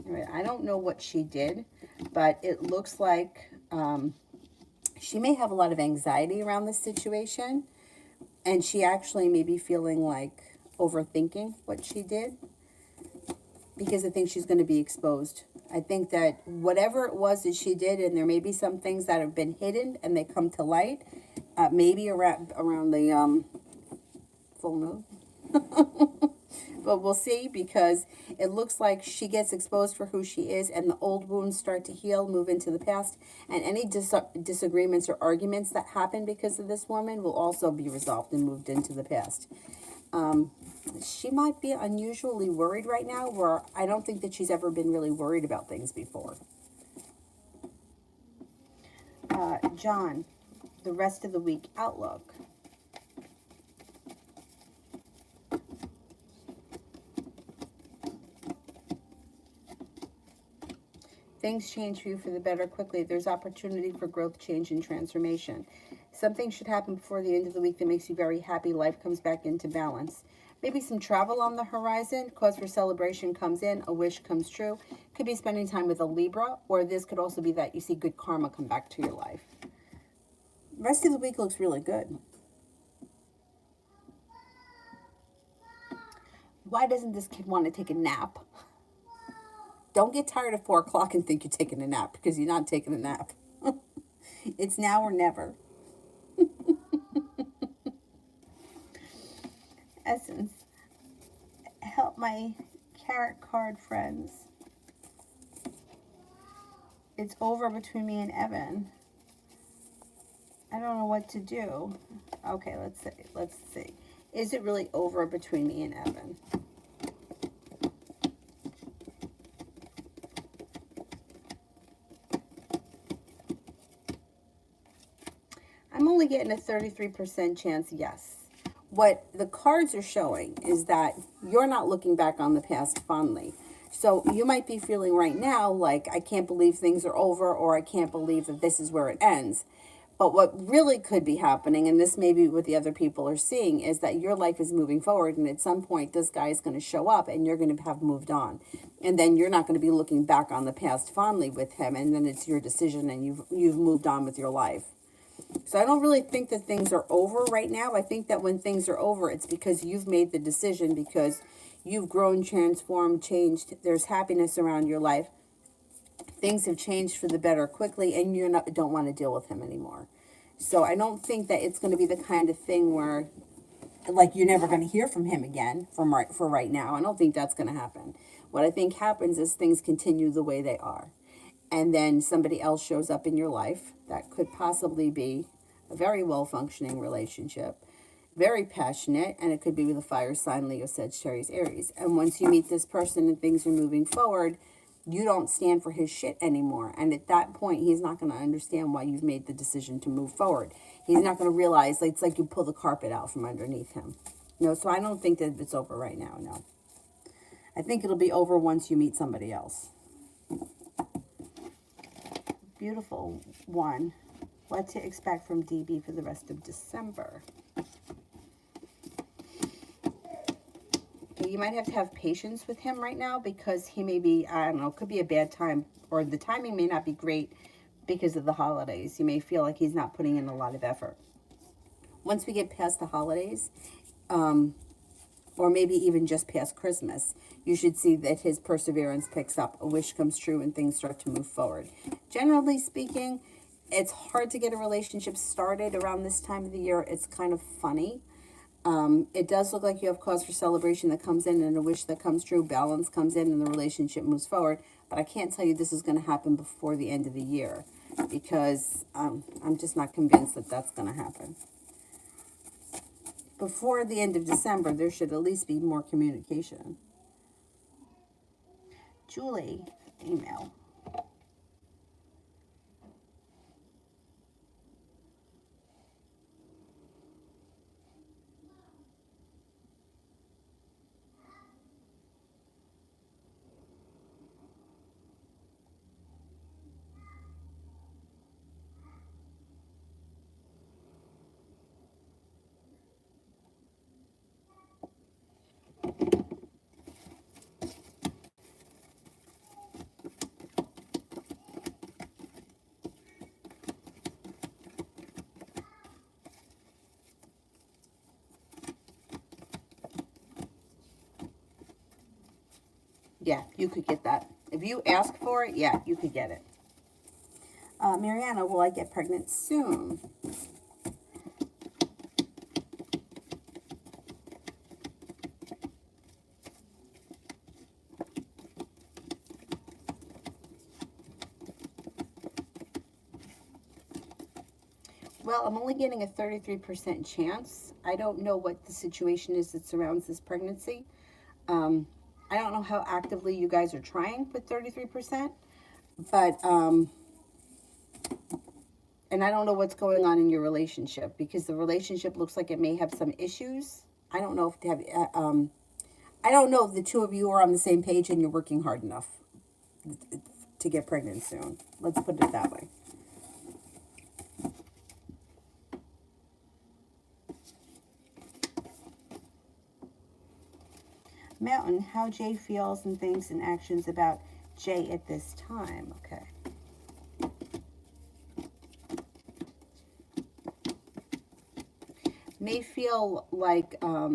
Anyway, I don't know what she did, but it looks like she may have a lot of anxiety around this situation, and she actually may be feeling like overthinking what she did, because I think she's going to be exposed. I think that whatever it was that she did, and there may be some things that have been hidden and they come to light, maybe around the full moon. But we'll see, because it looks like she gets exposed for who she is, and the old wounds start to heal, move into the past, and any disagreements or arguments that happen because of this woman will also be resolved and moved into the past. She might be unusually worried right now, where I don't think that she's ever been really worried about things before. John, the rest of the week outlook. Things change for you for the better quickly. There's opportunity for growth, change, and transformation. Something should happen before the end of the week that makes you very happy. Life comes back into balance. Maybe some travel on the horizon. Cause for celebration comes in. A wish comes true. Could be spending time with a Libra, or this could also be that you see good karma come back to your life. The rest of the week looks really good. Why doesn't this kid want to take a nap? Don't get tired at 4 o'clock and think you're taking a nap, because you're not taking a nap. It's now or never. Essence. Help my carrot card friends. It's over between me and Evan. I don't know what to do. Okay, let's see. Is it really over between me and Evan? I'm only getting a 33% chance yes. What the cards are showing is that you're not looking back on the past fondly. So you might be feeling right now like, I can't believe things are over, or I can't believe that this is where it ends. But what really could be happening, and this may be what the other people are seeing, is that your life is moving forward, and at some point this guy is going to show up and you're going to have moved on. And then you're not going to be looking back on the past fondly with him, and then it's your decision and you've moved on with your life. So I don't really think that things are over right now. I think that when things are over, it's because you've made the decision, because you've grown, transformed, changed. There's happiness around your life. Things have changed for the better quickly, and you don't want to deal with him anymore. So I don't think that it's going to be the kind of thing where, like, you're never going to hear from him again for right now. I don't think that's going to happen. What I think happens is things continue the way they are. And then somebody else shows up in your life that could possibly be a very well-functioning relationship, very passionate, and it could be with a fire sign, Leo, Sagittarius, Aries. And once you meet this person and things are moving forward, you don't stand for his shit anymore. And at that point, he's not going to understand why you've made the decision to move forward. He's not going to realize, like, it's like you pull the carpet out from underneath him. So I don't think that it's over right now, no. I think it'll be over once you meet somebody else. Beautiful one. What to expect from DB for the rest of December. Okay, you might have to have patience with him right now, because he may be, I don't know, could be a bad time, or the timing may not be great because of the holidays. You may feel like he's not putting in a lot of effort. Once we get past the holidays, or maybe even just past Christmas, you should see that his perseverance picks up, a wish comes true, and things start to move forward. Generally speaking, it's hard to get a relationship started around this time of the year. It's kind of funny. It does look like you have cause for celebration that comes in, and a wish that comes true, balance comes in, and the relationship moves forward. But I can't tell you this is going to happen before the end of the year, because I'm just not convinced that that's going to happen. Before the end of December, there should at least be more communication. Julie, email. Yeah, you could get that. If you ask for it, yeah, you could get it. Mariana, will I get pregnant soon? Well, I'm only getting a 33% chance. I don't know what the situation is that surrounds this pregnancy. I don't know how actively you guys are trying with 33%, but, and I don't know what's going on in your relationship, because the relationship looks like it may have some issues. I don't know if to have, I don't know if the two of you are on the same page and you're working hard enough to get pregnant soon. Let's put it that way. Mountain, how Jay feels and thinks and actions about Jay at this time. Okay. May feel like, wait a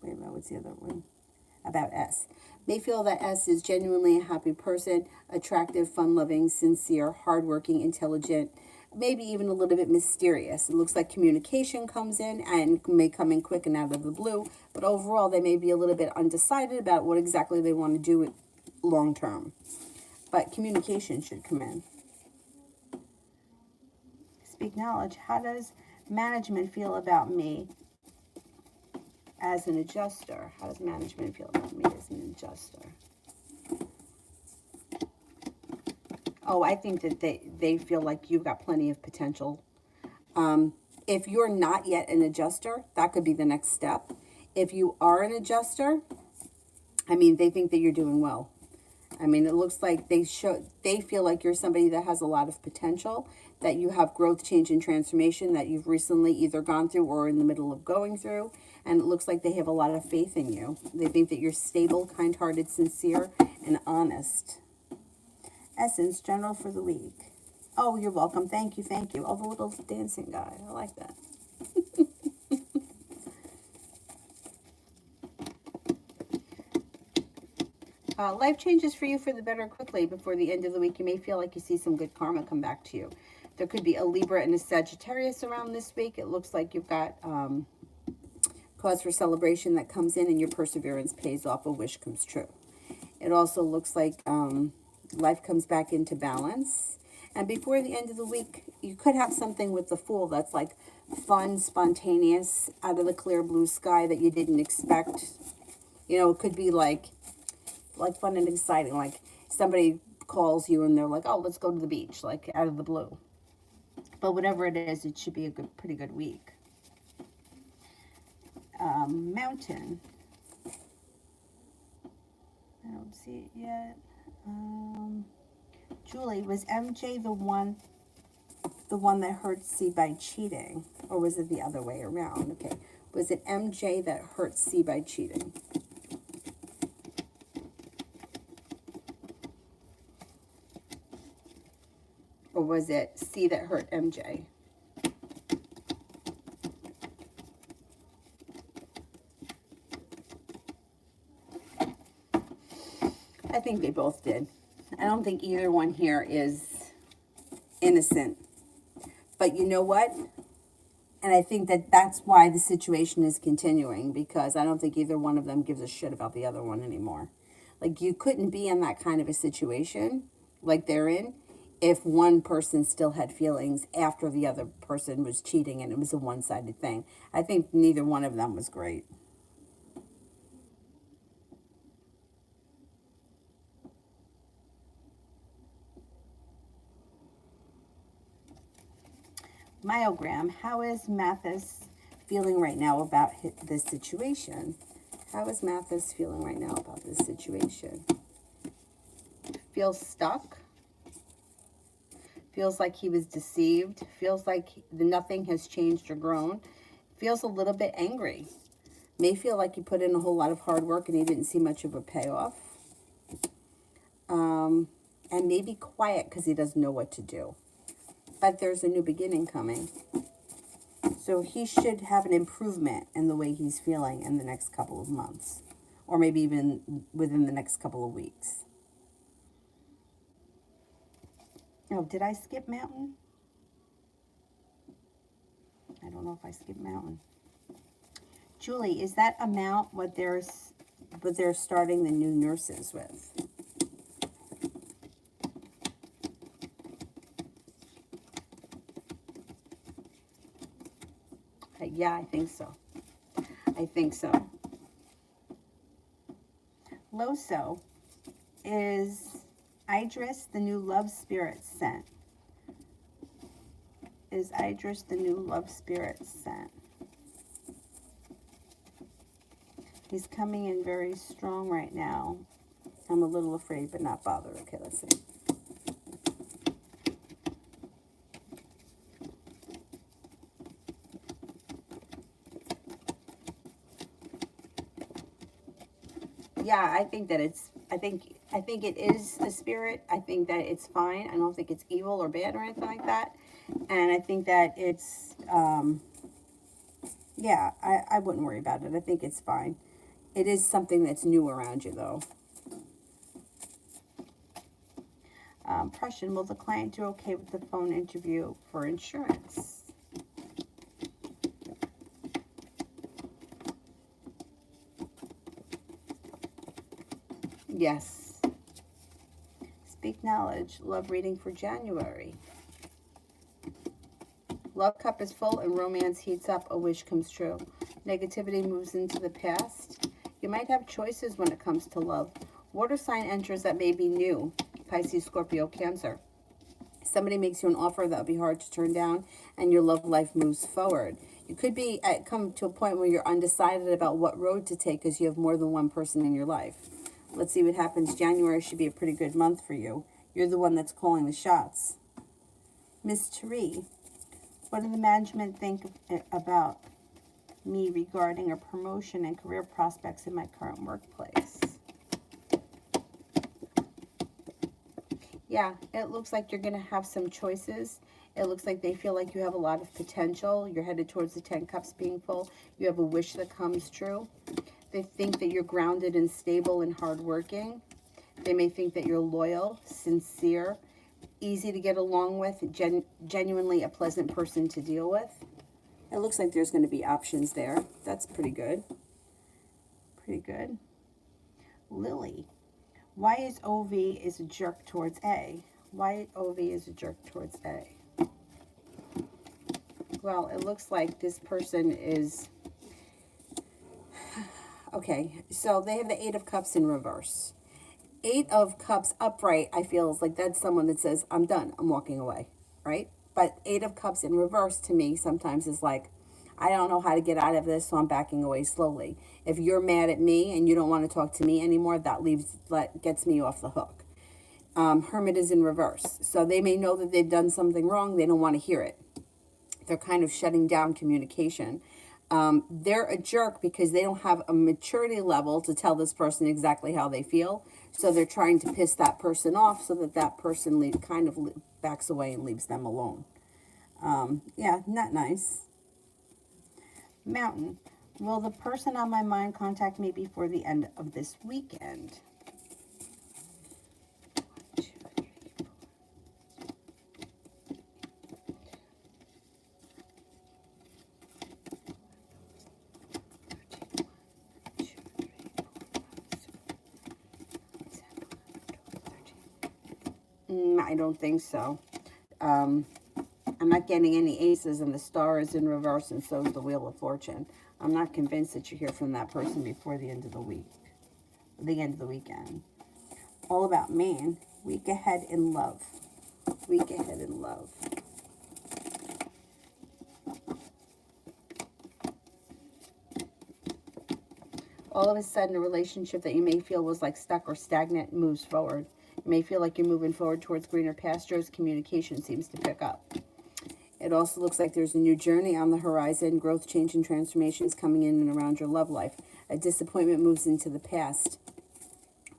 minute, what's the other one? About S. May feel that S is genuinely a happy person, attractive, fun-loving, sincere, hardworking, intelligent, maybe even a little bit mysterious. It looks like communication comes in and may come in quick and out of the blue, but overall they may be a little bit undecided about what exactly they want to do long term. But communication should come in. Speak knowledge. How does management feel about me as an adjuster? How does management feel about me as an adjuster? Oh, I think that they feel like you've got plenty of potential. If you're not yet an adjuster, that could be the next step. If you are an adjuster, I mean, they think that you're doing well. I mean, it looks like they feel like you're somebody that has a lot of potential, that you have growth, change, and transformation that you've recently either gone through or in the middle of going through. And it looks like they have a lot of faith in you. They think that you're stable, kind-hearted, sincere, and honest. Essence, general for the week. Oh, you're welcome. Thank you, thank you. Oh, the little dancing guy. I like that. Life changes for you for the better quickly before the end of the week. You may feel like you see some good karma come back to you. There could be a Libra and a Sagittarius around this week. It looks like you've got cause for celebration that comes in and your perseverance pays off. A wish comes true. It also looks like life comes back into balance. And before the end of the week, you could have something with the Fool that's like fun, spontaneous, out of the clear blue sky that you didn't expect. You know, it could be like fun and exciting. Like somebody calls you and they're like, oh, let's go to the beach, like out of the blue. But whatever it is, it should be a pretty good week. Mountain. I don't see it yet. Julie, was MJ the one that hurt C by cheating? Or was it the other way around? Okay. Was it MJ that hurt C by cheating? Or was it C that hurt MJ? I think they both did. I don't think either one here is innocent. But you know what? And I think that that's why the situation is continuing, because I don't think either one of them gives a shit about the other one anymore. Like, you couldn't be in that kind of a situation like they're in if one person still had feelings after the other person was cheating and it was a one-sided thing. I think neither one of them was great. Myogram, how is Mathis feeling right now about this situation? How is Mathis feeling right now about this situation? Feels stuck. Feels like he was deceived. Feels like nothing has changed or grown. Feels a little bit angry. May feel like he put in a whole lot of hard work and he didn't see much of a payoff. And maybe quiet because he doesn't know what to do. But there's a new beginning coming. So he should have an improvement in the way he's feeling in the next couple of months. Or maybe even within the next couple of weeks. Oh, did I skip Mountain? I don't know if I skipped Mountain. Julie, is that amount what they're starting the new nurses with? Yeah, I think so. I think so. Loso, is Idris the new love spirit scent? Is Idris the new love spirit scent? He's coming in very strong right now. I'm a little afraid, but not bothered. Okay, let's see. Yeah, I think that I think it is a spirit. I think that it's fine. I don't think it's evil or bad or anything like that. And I think that it's, yeah, I wouldn't worry about it. I think it's fine. It is something that's new around you, though. Prussian, will the client do okay with the phone interview for insurance? Yes. Speak knowledge. Love reading for January. Love cup is full and romance heats up. A wish comes true. Negativity moves into the past. You might have choices when it comes to love. Water sign enters that may be new. Pisces, Scorpio, Cancer. Somebody makes you an offer that will be hard to turn down, and your love life moves forward. You could be come to a point where you're undecided about what road to take because you have more than one person in your life. Let's see what happens. January should be a pretty good month for you. You're the one that's calling the shots. Miss Therese, what do the management think about me regarding a promotion and career prospects in my current workplace? Yeah, it looks like you're going to have some choices. It looks like they feel like you have a lot of potential. You're headed towards the 10 cups being full. You have a wish that comes true. They think that you're grounded and stable and hardworking. They may think that you're loyal, sincere, easy to get along with, genuinely a pleasant person to deal with. It looks like there's going to be options there. That's pretty good. Pretty good. Lily. Why is OV is a jerk towards A? Why OV is a jerk towards A? Well, it looks like this person is... Okay, so they have the Eight of Cups in reverse. Eight of Cups upright, I feel is like that's someone that says, I'm done, I'm walking away, right? But Eight of Cups in reverse to me sometimes is like, I don't know how to get out of this, so I'm backing away slowly. If you're mad at me and you don't want to talk to me anymore, that gets me off the hook. Hermit is in reverse. So they may know that they've done something wrong. They don't want to hear it. They're kind of shutting down communication. They're a jerk because they don't have a maturity level to tell this person exactly how they feel. So they're trying to piss that person off so that that person backs away and leaves them alone. Yeah, not nice. Mountain. Will the person on my mind contact me before the end of this weekend? I don't think so. I'm not getting any aces, and the star is in reverse, and so is the Wheel of Fortune. I'm not convinced that you hear from that person before the end of the week, the end of the weekend. All about man. Week ahead in love. Week ahead in love. All of a sudden, a relationship that you may feel was like stuck or stagnant moves forward. You may feel like you're moving forward towards greener pastures. Communication seems to pick up. It also looks like there's a new journey on the horizon. Growth, change, and transformation is coming in and around your love life. A disappointment moves into the past.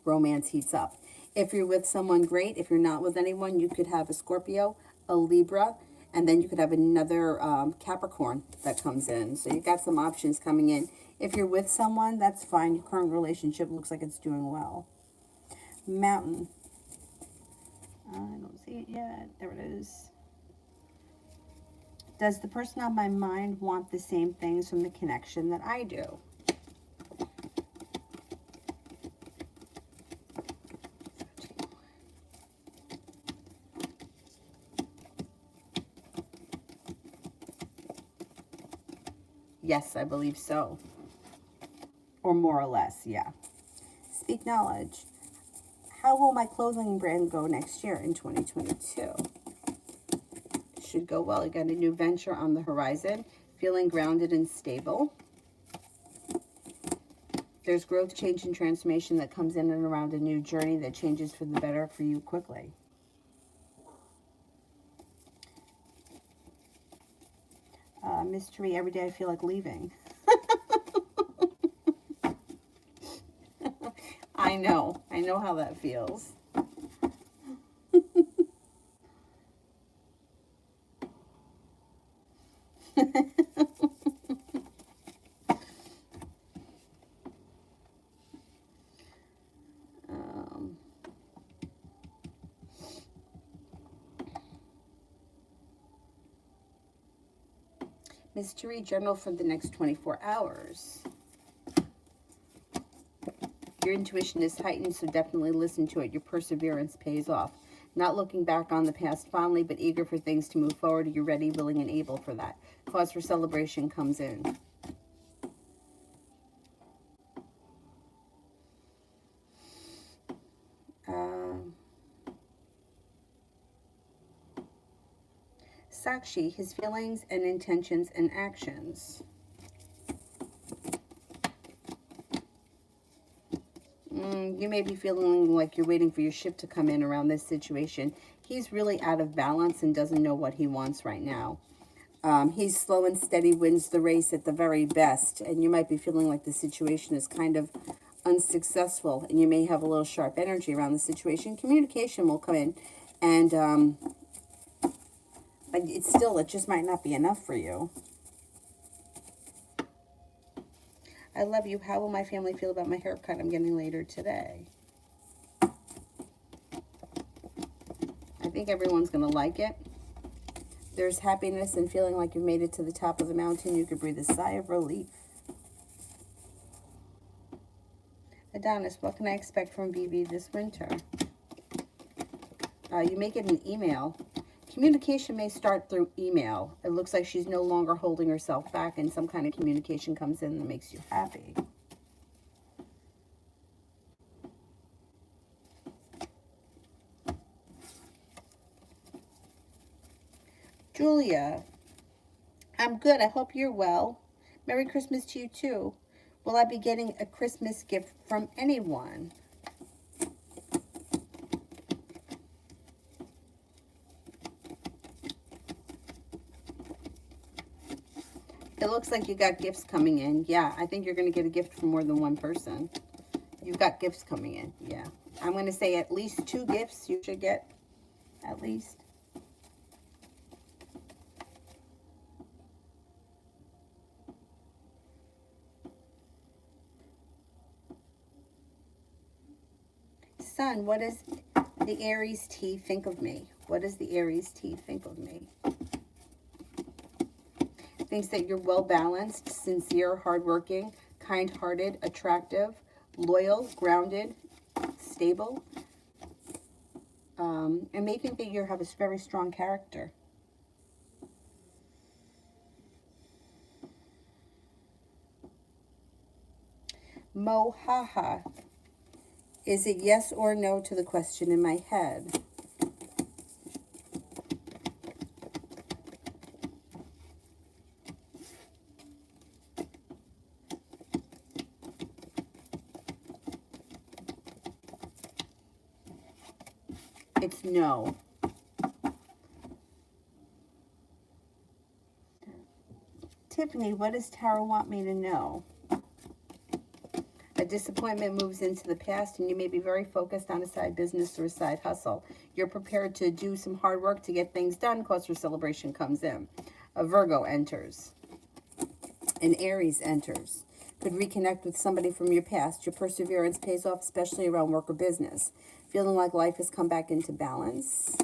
Romance heats up. If you're with someone, great. If you're not with anyone, you could have a Scorpio, a Libra, and then you could have another Capricorn that comes in. So you've got some options coming in. If you're with someone, that's fine. Your current relationship looks like it's doing well. Mountain. I don't see it yet. There it is. Does the person on my mind want the same things from the connection that I do? Yes, I believe so. Or more or less, yeah. Speak knowledge. How will my clothing brand go next year in 2022? Should go well. You got a new venture on the horizon. Feeling grounded and stable. There's growth, change, and transformation that comes in and around a new journey that changes for the better for you quickly. Mystery, every day I feel like leaving. I know how that feels. Mystery journal for the next 24 hours. Your intuition is heightened, so definitely listen to it. Your perseverance pays off. Not looking back on the past fondly, but eager for things to move forward. You're ready, willing, and able for that. Cause for celebration comes in. Sakshi, his feelings and intentions and actions. You may be feeling like you're waiting for your ship to come in around this situation. He's really out of balance and doesn't know what he wants right now. He's slow and steady, wins the race at the very best. And you might be feeling like the situation is kind of unsuccessful, and you may have a little sharp energy around the situation, communication will come in, and but it just might not be enough for you. I love you. How will my family feel about my haircut I'm getting later today? I think everyone's going to like it. There's happiness and feeling like you've made it to the top of the mountain. You could breathe a sigh of relief. Adonis, what can I expect from BB this winter? You may get an email. Communication may start through email. It looks like she's no longer holding herself back, and some kind of communication comes in that makes you happy. Julia, I'm good. I hope you're well. Merry Christmas to you too. Will I be getting a Christmas gift from anyone? It looks like you got gifts coming in. Yeah, I think you're going to get a gift from more than one person. You've got gifts coming in. Yeah. I'm going to say at least 2 gifts you should get. At least. Sun, what does the Aries T think of me? What does the Aries T think of me? Thinks that you're well-balanced, sincere, hardworking, kind-hearted, attractive, loyal, grounded, stable. And may think that you have a very strong character. Mohaha. Is it yes or no to the question in my head? It's no. Tiffany, what does Tarot want me to know? A disappointment moves into the past, and you may be very focused on a side business or a side hustle. You're prepared to do some hard work to get things done. Cause for celebration comes in. A Virgo enters. An Aries enters. Could reconnect with somebody from your past. Your perseverance pays off, especially around work or business. Feeling like life has come back into balance.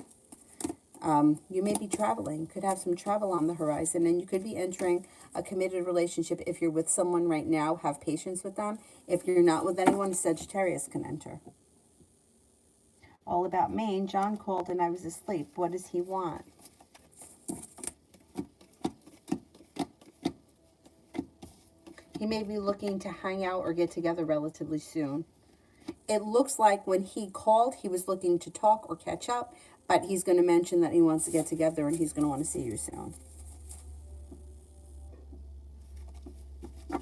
You may be traveling. Could have some travel on the horizon, and you could be entering a committed relationship. If you're with someone right now, have patience with them. If you're not with anyone, Sagittarius can enter. All about Maine. John called and I was asleep. What does he want? He may be looking to hang out or get together relatively soon. It looks like when he called, he was looking to talk or catch up, but he's going to mention that he wants to get together and he's going to want to see you soon. Oh,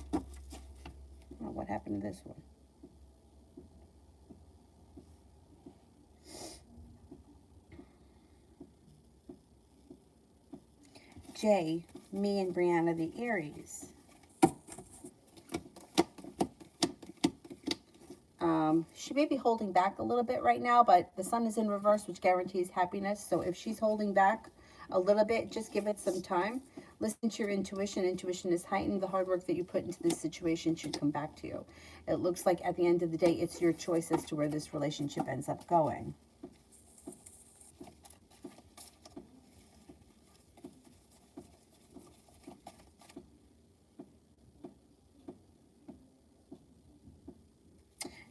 what happened to this one? Jay, me and Brianna the Aries. She may be holding back a little bit right now, but the sun is in reverse, which guarantees happiness. So if she's holding back a little bit, just give it some time. Listen to your intuition. Intuition is heightened. The hard work that you put into this situation should come back to you. It looks like at the end of the day, it's your choice as to where this relationship ends up going.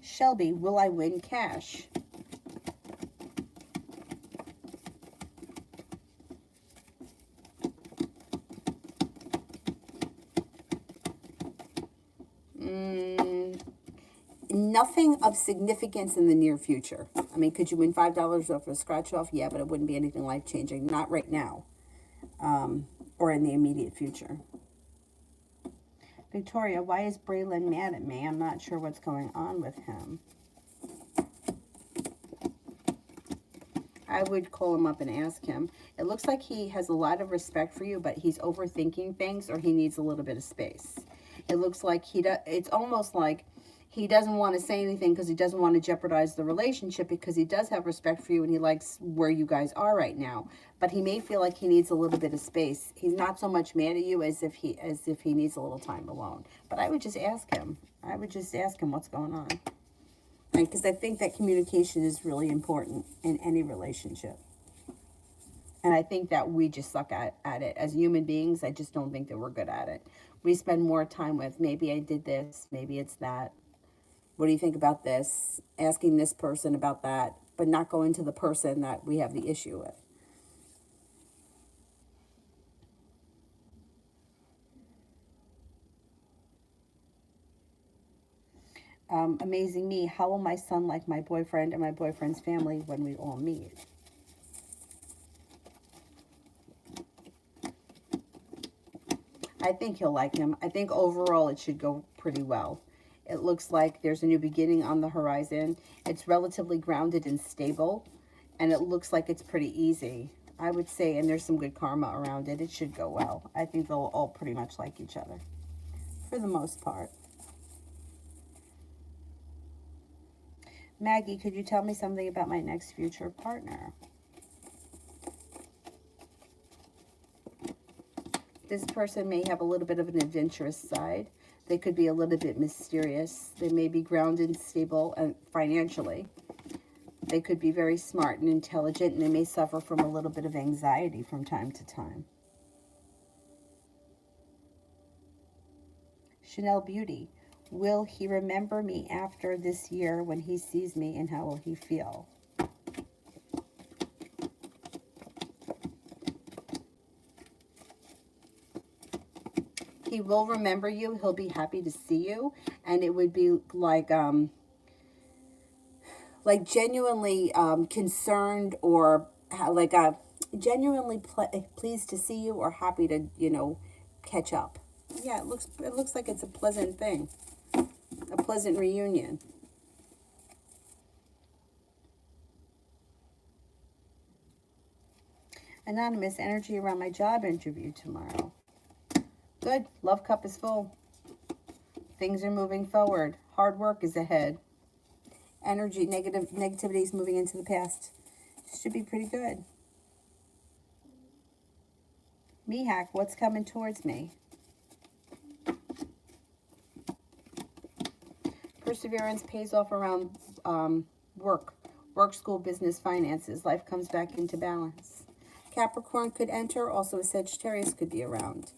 Shelby, will I win cash? Nothing of significance in the near future. I mean, could you win $5 off a scratch off? Yeah, but it wouldn't be anything life-changing. Not right now. Or in the immediate future. Victoria, why is Braylon mad at me? I'm not sure what's going on with him. I would call him up and ask him. It looks like he has a lot of respect for you, but he's overthinking things or he needs a little bit of space. It looks like it's almost like he doesn't want to say anything because he doesn't want to jeopardize the relationship, because he does have respect for you and he likes where you guys are right now. But he may feel like he needs a little bit of space. He's not so much mad at you as if he needs a little time alone. But I would just ask him. I would just ask him what's going on. Right? Because I think that communication is really important in any relationship. And I think that we just suck at it. As human beings, I just don't think that we're good at it. We spend more time with, maybe I did this, maybe it's that. What do you think about this? Asking this person about that, but not going to the person that we have the issue with. Amazing me. How will my son like my boyfriend and my boyfriend's family when we all meet? I think he'll like him. I think overall it should go pretty well. It looks like there's a new beginning on the horizon. It's relatively grounded and stable, and it looks like it's pretty easy, I would say, and there's some good karma around it. It should go well. I think they'll all pretty much like each other for the most part. Maggie, could you tell me something about my next future partner? This person may have a little bit of an adventurous side. They could be a little bit mysterious. They may be grounded and stable financially. They could be very smart and intelligent, and they may suffer from a little bit of anxiety from time to time. Chanel Beauty. Will he remember me after this year when he sees me, and how will he feel? He will remember you. He'll be happy to see you, and it would be like genuinely concerned, or like genuinely pleased to see you, or happy to, you know, catch up. Yeah, it looks like it's a pleasant thing, a pleasant reunion. Anonymous, energy around my job interview tomorrow. Good. Love cup is full. Things are moving forward. Hard work is ahead. Energy, negativity is moving into the past. Should be pretty good. Mihak, what's coming towards me? Perseverance pays off around work, school, business, finances. Life comes back into balance. Capricorn could enter. Also a Sagittarius could be around.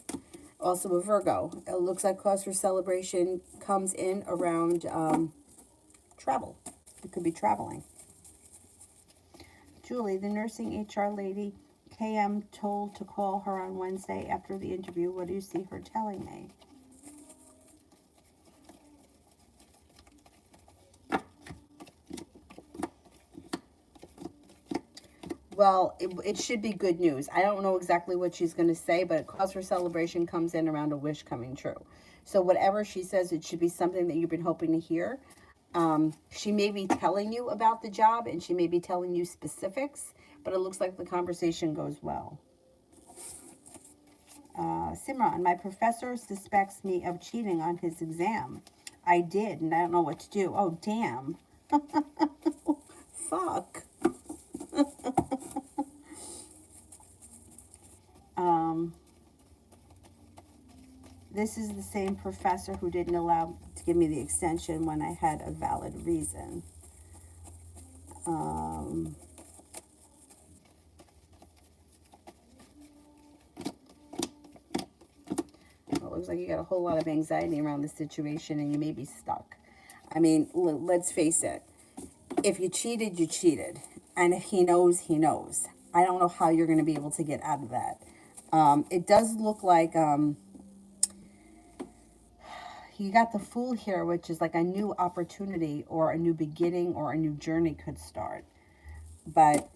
Also a Virgo. It looks like cause for celebration comes in around travel. It could be traveling. Julie, the nursing HR lady, KM told to call her on Wednesday after the interview. What do you see her telling me? Well, it should be good news. I don't know exactly what she's going to say, but cause for celebration comes in around a wish coming true. So whatever she says, it should be something that you've been hoping to hear. She may be telling you about the job, and she may be telling you specifics, but it looks like the conversation goes well. Simran, my professor suspects me of cheating on his exam. I did, and I don't know what to do. Oh, damn. Fuck. This is the same professor who didn't allow to give me the extension when I had a valid reason. Well, it looks like you got a whole lot of anxiety around the situation, and you may be stuck. I mean, let's face it. If you cheated, you cheated. And if he knows, he knows. I don't know how you're going to be able to get out of that. It does look like you got the Fool here, which is like a new opportunity or a new beginning or a new journey could start. But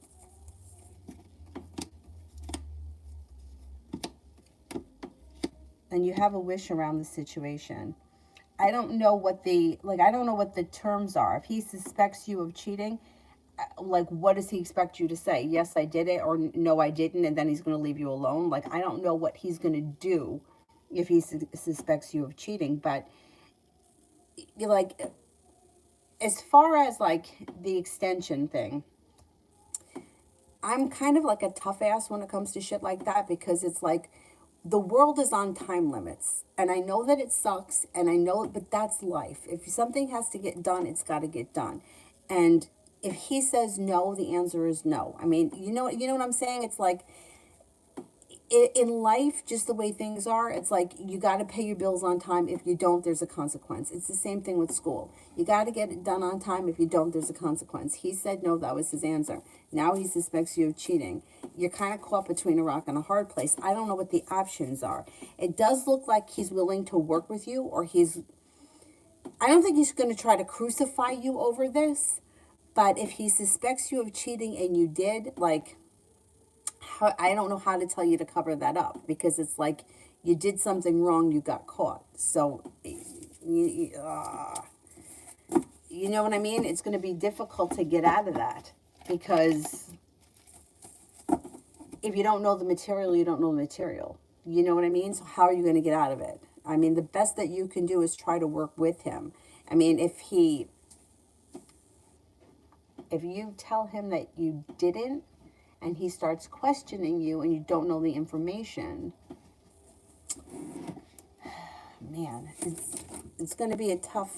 and you have a wish around the situation. I don't know what I don't know what the terms are. If he suspects you of cheating, like, what does he expect you to say? Yes, I did it, or no, I didn't, and then he's going to leave you alone? Like, I don't know what he's going to do if he suspects you of cheating, but like, as far as like the extension thing, I'm kind of like a tough ass when it comes to shit like that, because it's like the world is on time limits. And I know that it sucks, and I know, but that's life. If something has to get done, it's got to get done. And if he says no, the answer is no. I mean, you know what I'm saying? It's like in life, just the way things are, it's like you got to pay your bills on time. If you don't, there's a consequence. It's the same thing with school. You got to get it done on time. If you don't, there's a consequence. He said no, that was his answer. Now he suspects you of cheating. You're kind of caught between a rock and a hard place. I don't know what the options are. It does look like he's willing to work with you, or I don't think he's going to try to crucify you over this. But if he suspects you of cheating and you did, like, I don't know how to tell you to cover that up, because it's like you did something wrong, you got caught. So, you know what I mean? It's going to be difficult to get out of that, because if you don't know the material, you don't know the material. You know what I mean? So how are you going to get out of it? I mean, the best that you can do is try to work with him. I mean, if you tell him that you didn't, and he starts questioning you and you don't know the information, man, it's going to be a tough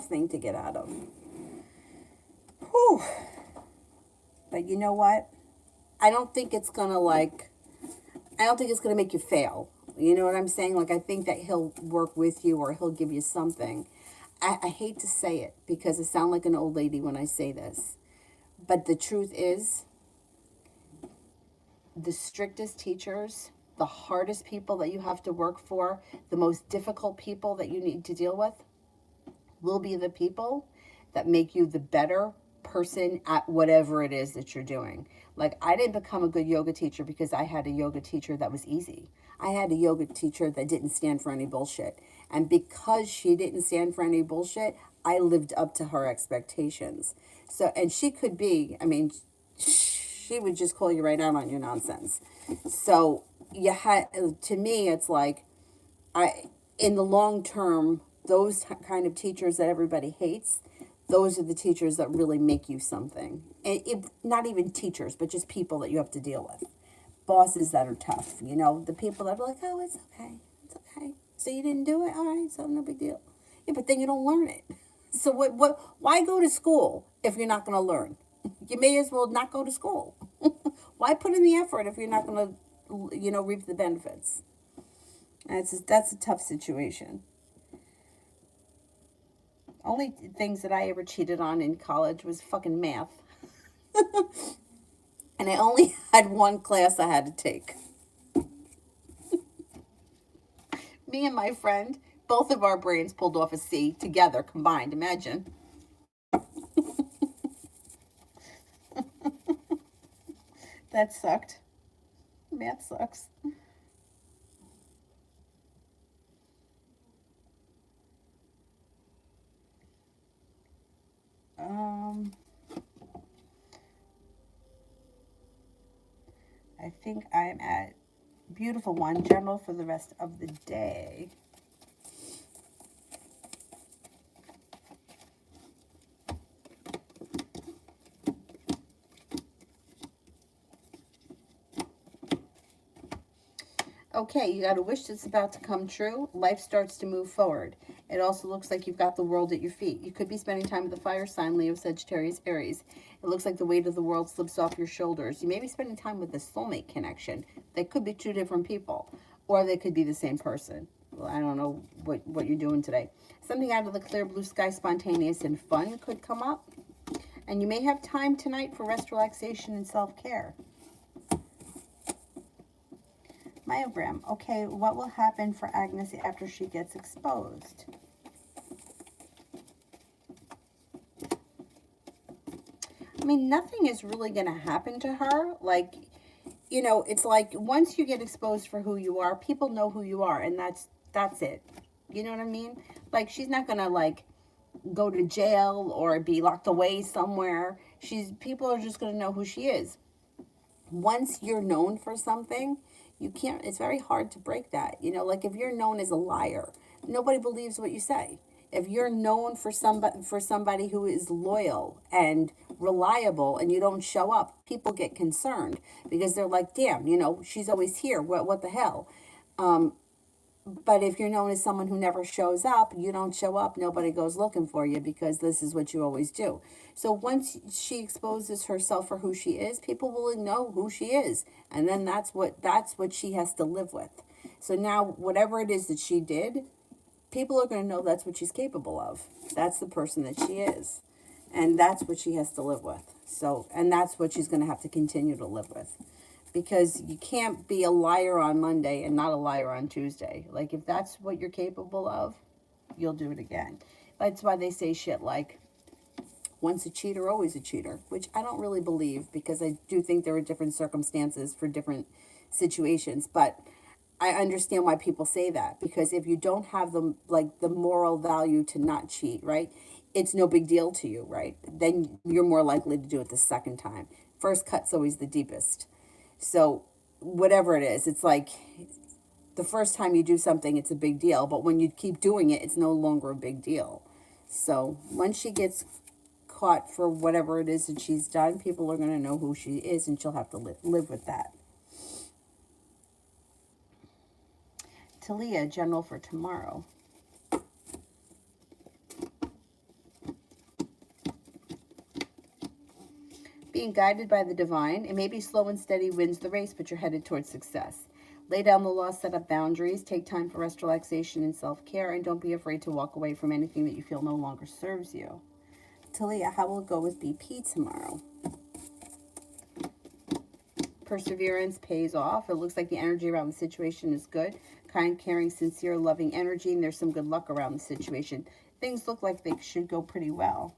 thing to get out of. Whew. But you know what? I don't think it's going to make you fail. You know what I'm saying? Like, I think that he'll work with you, or he'll give you something. I hate to say it, because I sound like an old lady when I say this. But the truth is, the strictest teachers, the hardest people that you have to work for, the most difficult people that you need to deal with, will be the people that make you the better person at whatever it is that you're doing. Like, I didn't become a good yoga teacher because I had a yoga teacher that was easy. I had a yoga teacher that didn't stand for any bullshit. And because she didn't stand for any bullshit, I lived up to her expectations. So, and she could be, I mean, she would just call you right out on your nonsense. So, to me, it's like, in the long term, those kind of teachers that everybody hates, those are the teachers that really make you something. And not even teachers, but just people that you have to deal with. Bosses that are tough, the people that are like, oh, it's okay. So you didn't do it? All right, so no big deal. Yeah, but then you don't learn it. So why go to school if you're not going to learn? You may as well not go to school. Why put in the effort if you're not going to, reap the benefits? That's a tough situation. Only things that I ever cheated on in college was fucking math. And I only had one class I had to take. Me and my friend, both of our brains pulled off a C together, combined. Imagine. That sucked. Math sucks. I think I'm at beautiful one, general for the rest of the day. Okay, you got a wish that's about to come true. Life starts to move forward. It also looks like you've got the world at your feet. You could be spending time with the fire sign, Leo, Sagittarius, Aries. It looks like the weight of the world slips off your shoulders. You may be spending time with a soulmate connection. They could be two different people, or they could be the same person. Well, I don't know what you're doing today. Something out of the clear blue sky, spontaneous and fun, could come up. And you may have time tonight for rest, relaxation, and self-care. Myogram. Okay, what will happen for Agnes after she gets exposed? I mean, nothing is really going to happen to her. Like, it's like once you get exposed for who you are, people know who you are, and that's it. You know what I mean? Like, she's not going to, like, go to jail or be locked away somewhere. People are just going to know who she is. Once you're known for something, it's very hard to break that. Like, if you're known as a liar, nobody believes what you say. If you're known for somebody who is loyal and reliable and you don't show up, people get concerned because they're like, damn, you know, she's always here. What the hell? But if you're known as someone who never shows up, you don't show up, nobody goes looking for you because this is what you always do. So once she exposes herself for who she is, people will know who she is. And then that's what she has to live with. So now whatever it is that she did, people are going to know that's what she's capable of. That's the person that she is. And that's what she has to live with. So, and that's what she's going to have to continue to live with. Because you can't be a liar on Monday and not a liar on Tuesday. Like, if that's what you're capable of, you'll do it again. That's why they say shit like, once a cheater, always a cheater. Which I don't really believe, because I do think there are different circumstances for different situations. But I understand why people say that. Because if you don't have the moral value to not cheat, right? It's no big deal to you, right? Then you're more likely to do it the second time. First cut's always the deepest. So whatever it is, it's like the first time you do something, it's a big deal. But when you keep doing it, it's no longer a big deal. So once she gets caught for whatever it is that she's done, people are going to know who she is, and she'll have to live with that. Talia, general for tomorrow. Being guided by the divine, it may be slow and steady wins the race, but you're headed towards success. Lay down the law, set up boundaries, take time for rest, relaxation, and self-care, and don't be afraid to walk away from anything that you feel no longer serves you. Talia, how will it go with BP tomorrow? Perseverance pays off. It looks like the energy around the situation is good. Kind, caring, sincere, loving energy, and there's some good luck around the situation. Things look like they should go pretty well.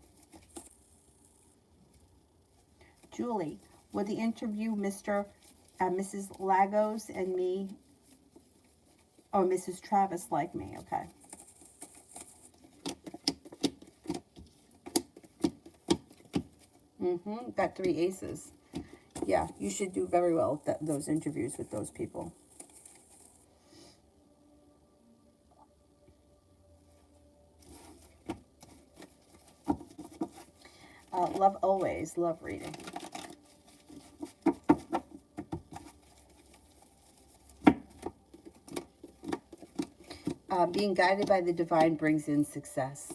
Julie, will the interview Mrs. Lagos and me, or Mrs. Travis like me? Okay. Got 3 aces. Yeah, you should do very well with those interviews with those people. Love always. Love reading. Being guided by the divine brings in success.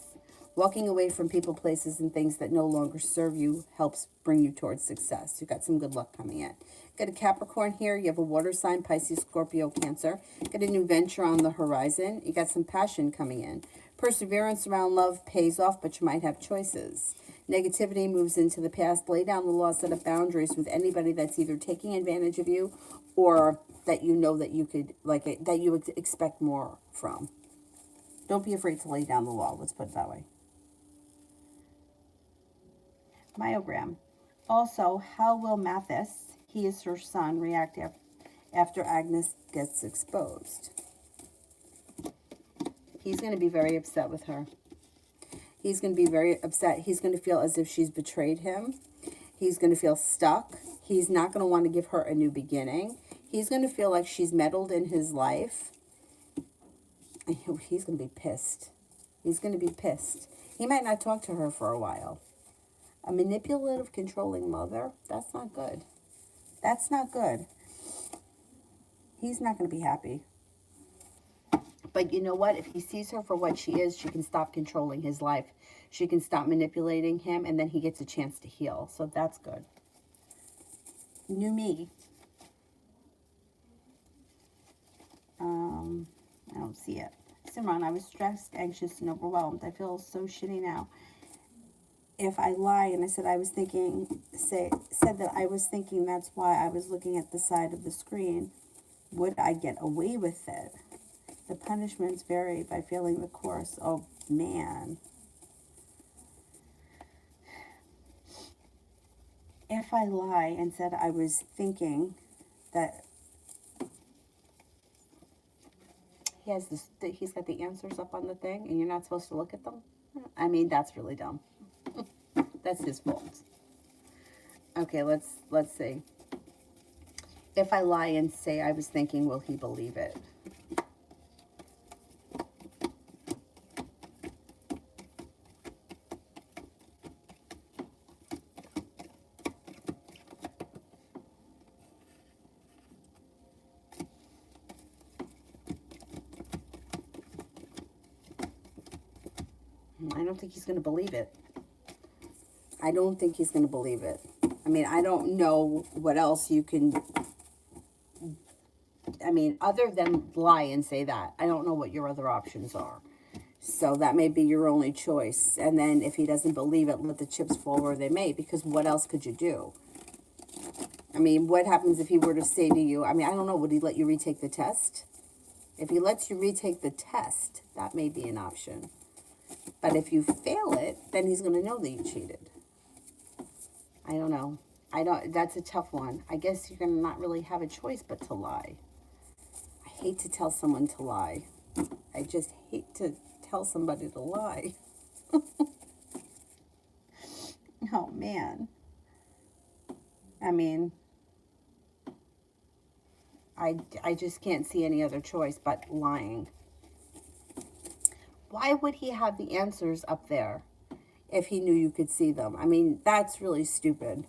Walking away from people, places, and things that no longer serve you helps bring you towards success. You got some good luck coming in. Got a Capricorn here. You have a water sign, Pisces, Scorpio, Cancer. Got a new venture on the horizon. You got some passion coming in. Perseverance around love pays off, but you might have choices. Negativity moves into the past. Lay down the law, set up boundaries with anybody that's either taking advantage of you or that you know that you could, like, that you would expect more from. Don't be afraid to lay down the law. Let's put it that way. Myogram. Also, how will Mathis, he is her son, react after Agnes gets exposed? He's going to be very upset with her. He's going to be very upset. He's going to feel as if she's betrayed him. He's going to feel stuck. He's not going to want to give her a new beginning. He's going to feel like she's meddled in his life. He's going to be pissed. He's going to be pissed. He might not talk to her for a while. A manipulative, controlling mother, that's not good. That's not good. He's not going to be happy. But you know what? If he sees her for what she is, she can stop controlling his life. She can stop manipulating him, and then he gets a chance to heal. So that's good. New me. I don't see it. Simran, I was stressed, anxious, and overwhelmed. I feel so shitty now. If I lie and I said I was thinking, said that I was thinking that's why I was looking at the side of the screen, would I get away with it? The punishments vary by failing the course. Oh, man. If I lie and said I was thinking that he's got the answers up on the thing and you're not supposed to look at them, I mean, that's really dumb. That's his fault. Okay, let's see. If I lie and say I was thinking, will he believe it? I don't think he's going to believe it. I don't think he's going to believe it. I mean, I don't know what else you can... I mean, other than lie and say that, I don't know what your other options are. So that may be your only choice. And then if he doesn't believe it, let the chips fall where they may, because what else could you do? I mean, what happens if he were to say to you, I mean, I don't know, would he let you retake the test? If he lets you retake the test, that may be an option. But if you fail it, then he's going to know that you cheated. I don't know. That's a tough one. I guess you're going to not really have a choice but to lie. I hate to tell someone to lie. I just hate to tell somebody to lie. Oh, man. I mean, I just can't see any other choice but lying. Why would he have the answers up there if he knew you could see them? I mean, that's really stupid.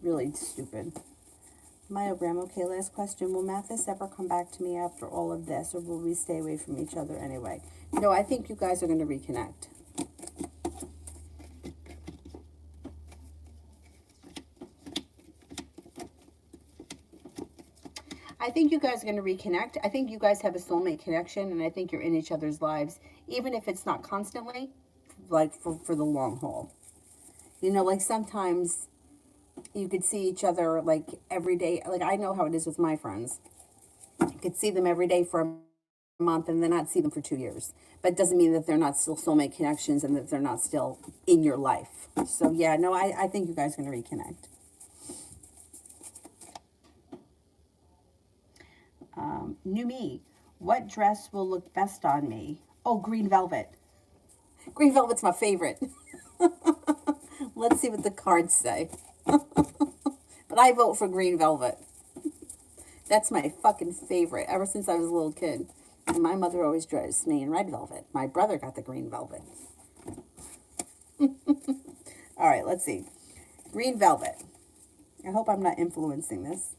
Really stupid. Myogram, okay, last question. Will Mathis ever come back to me after all of this, or will we stay away from each other anyway? No, I think you guys are going to reconnect. I think you guys are going to reconnect. I think you guys have a soulmate connection, and I think you're in each other's lives, even if it's not constantly, like for the long haul. You know, like sometimes you could see each other like every day. Like I know how it is with my friends. You could see them every day for a month and then not see them for 2 years. But it doesn't mean that they're not still soulmate connections and that they're not still in your life. So yeah, no, I think you guys are going to reconnect. New me. What dress will look best on me? Oh, green velvet. Green velvet's my favorite. Let's see what the cards say. But I vote for green velvet. That's my fucking favorite ever since I was a little kid. And my mother always dressed me in red velvet. My brother got the green velvet. All right, let's see. Green velvet. I hope I'm not influencing this.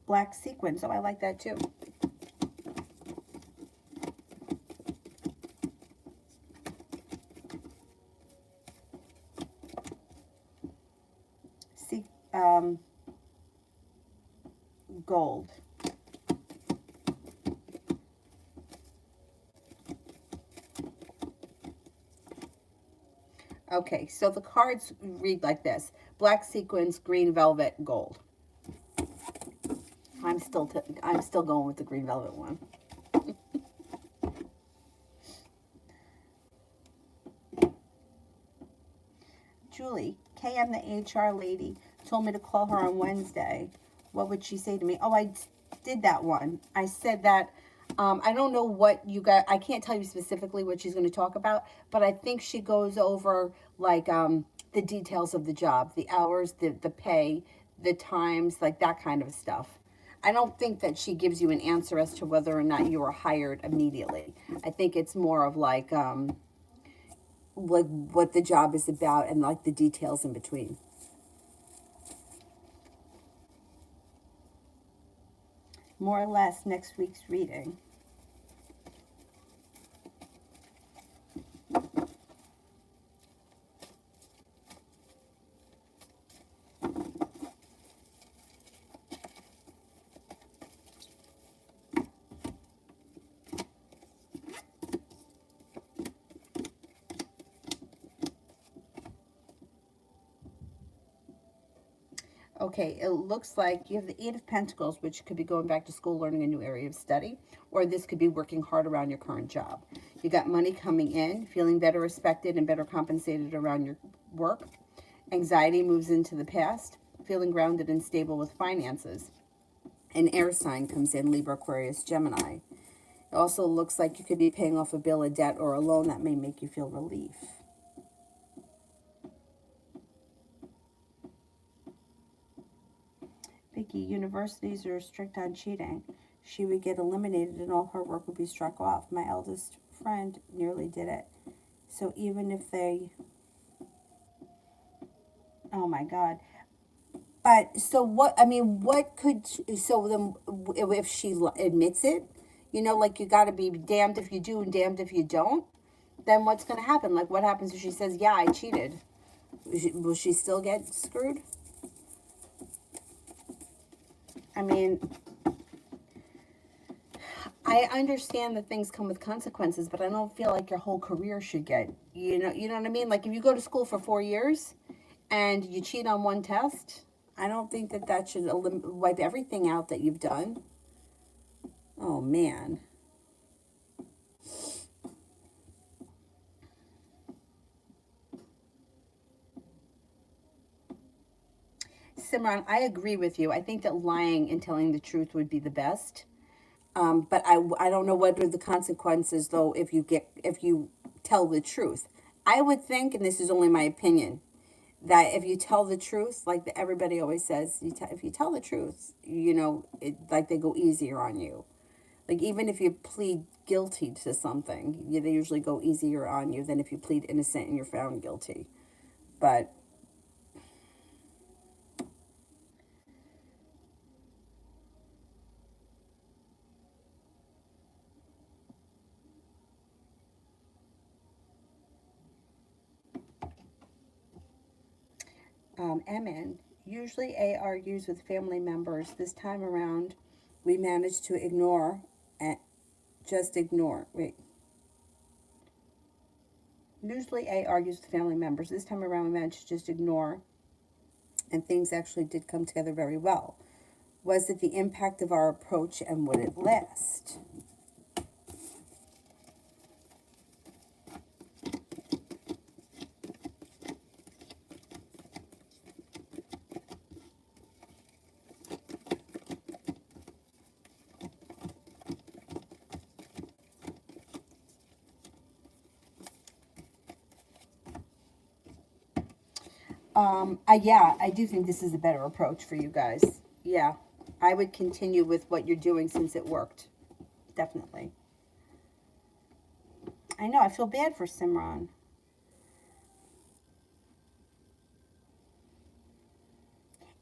Black sequins. Oh, I like that too. See, gold. Okay, so the cards read like this. Black sequins, green velvet, gold. I'm still going with the green velvet one. Julie, KM, the HR lady, told me to call her on Wednesday. What would she say to me? Oh, I did that one. I said that, I don't know what you got. I can't tell you specifically what she's going to talk about, but I think she goes over like the details of the job, the hours, the pay, the times, like that kind of stuff. I don't think that she gives you an answer as to whether or not you were hired immediately. I think it's more of like what the job is about and like the details in between. More or less next week's reading. Okay, it looks like you have the Eight of Pentacles, which could be going back to school, learning a new area of study, or this could be working hard around your current job. You got money coming in, feeling better respected and better compensated around your work. Anxiety moves into the past, feeling grounded and stable with finances. An air sign comes in, Libra, Aquarius, Gemini. It also looks like you could be paying off a bill, a debt, or a loan that may make you feel relief. Vicky, universities are strict on cheating. She would get eliminated and all her work would be struck off. My eldest friend nearly did it. So even if they Oh my God. But so what, I mean, what could, so then if she admits it, you know, like you got to be damned if you do and damned if you don't, then what's going to happen? Like what happens if she says, yeah, I cheated? Will she still get screwed? I mean, I understand that things come with consequences, but I don't feel like your whole career should get, you know what I mean? Like if you go to school for 4 years and you cheat on one test, I don't think that that should wipe everything out that you've done. Oh man. Simran, I agree with you. I think that lying and telling the truth would be the best. But I don't know what are the consequences though if you tell the truth. I would think, and this is only my opinion, that if you tell the truth, like everybody always says, if you tell the truth, you know, like they go easier on you. Like even if you plead guilty to something, they usually go easier on you than if you plead innocent and you're found guilty. But MN, usually A argues with family members. This time around, we managed to ignore and just ignore. Wait. Usually A argues with family members. This time around, we managed to just ignore, and things actually did come together very well. Was it the impact of our approach, and would it last? Yeah, I do think this is a better approach for you guys. Yeah, I would continue with what you're doing since it worked. Definitely. I know, I feel bad for Simran.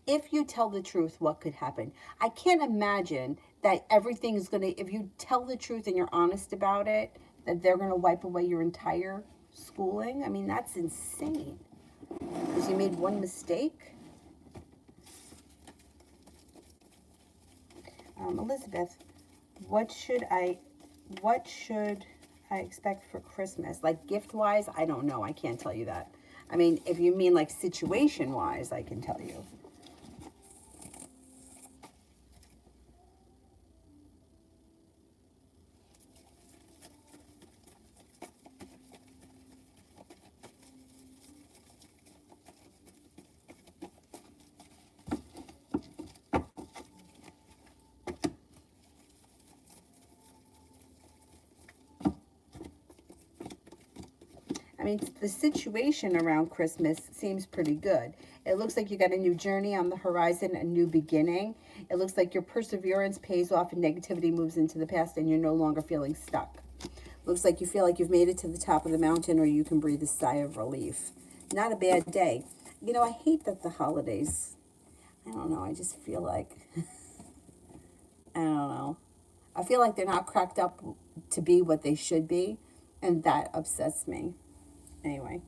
If you tell the truth, what could happen? I can't imagine that everything is going to, if you tell the truth and you're honest about it, that they're going to wipe away your entire schooling. I mean, that's insane. Because you made one mistake. Elizabeth, what should I expect for Christmas? Like gift wise, I don't know. I can't tell you that. I mean, if you mean like situation wise, I can tell you. I mean, the situation around Christmas seems pretty good. It looks like you got a new journey on the horizon, a new beginning. It looks like your perseverance pays off and negativity moves into the past and you're no longer feeling stuck. Looks like you feel like you've made it to the top of the mountain or you can breathe a sigh of relief. Not a bad day. You know, I hate that the holidays, I don't know, I just feel like, I don't know. I feel like they're not cracked up to be what they should be, and that upsets me. Anyway.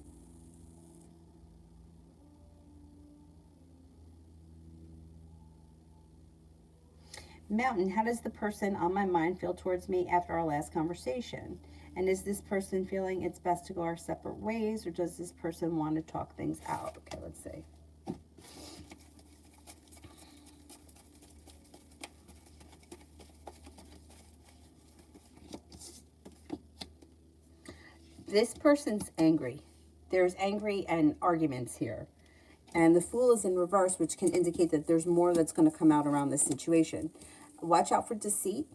Mountain, how does the person on my mind feel towards me after our last conversation? And is this person feeling it's best to go our separate ways, or does this person want to talk things out? Okay, let's see. This person's angry. There's angry and arguments here. And the Fool is in reverse, which can indicate that there's more that's going to come out around this situation. Watch out for deceit,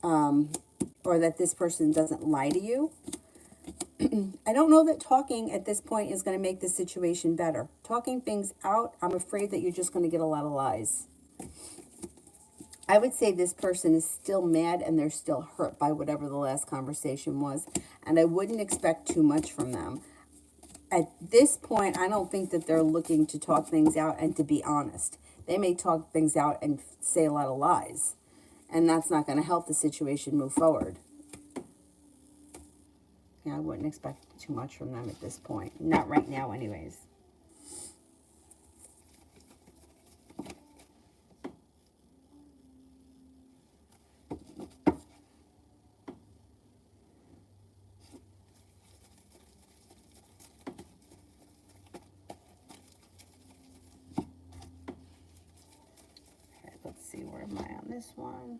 or that this person doesn't lie to you. I don't know that talking at this point is going to make the situation better. Talking things out, I'm afraid that you're just going to get a lot of lies. I would say this person is still mad and they're still hurt by whatever the last conversation was. And I wouldn't expect too much from them. At this point, I don't think that they're looking to talk things out and to be honest. They may talk things out and say a lot of lies, and that's not going to help the situation move forward. Yeah, I wouldn't expect too much from them at this point. Not right now, anyways. Okay, let's see, where am I on this one?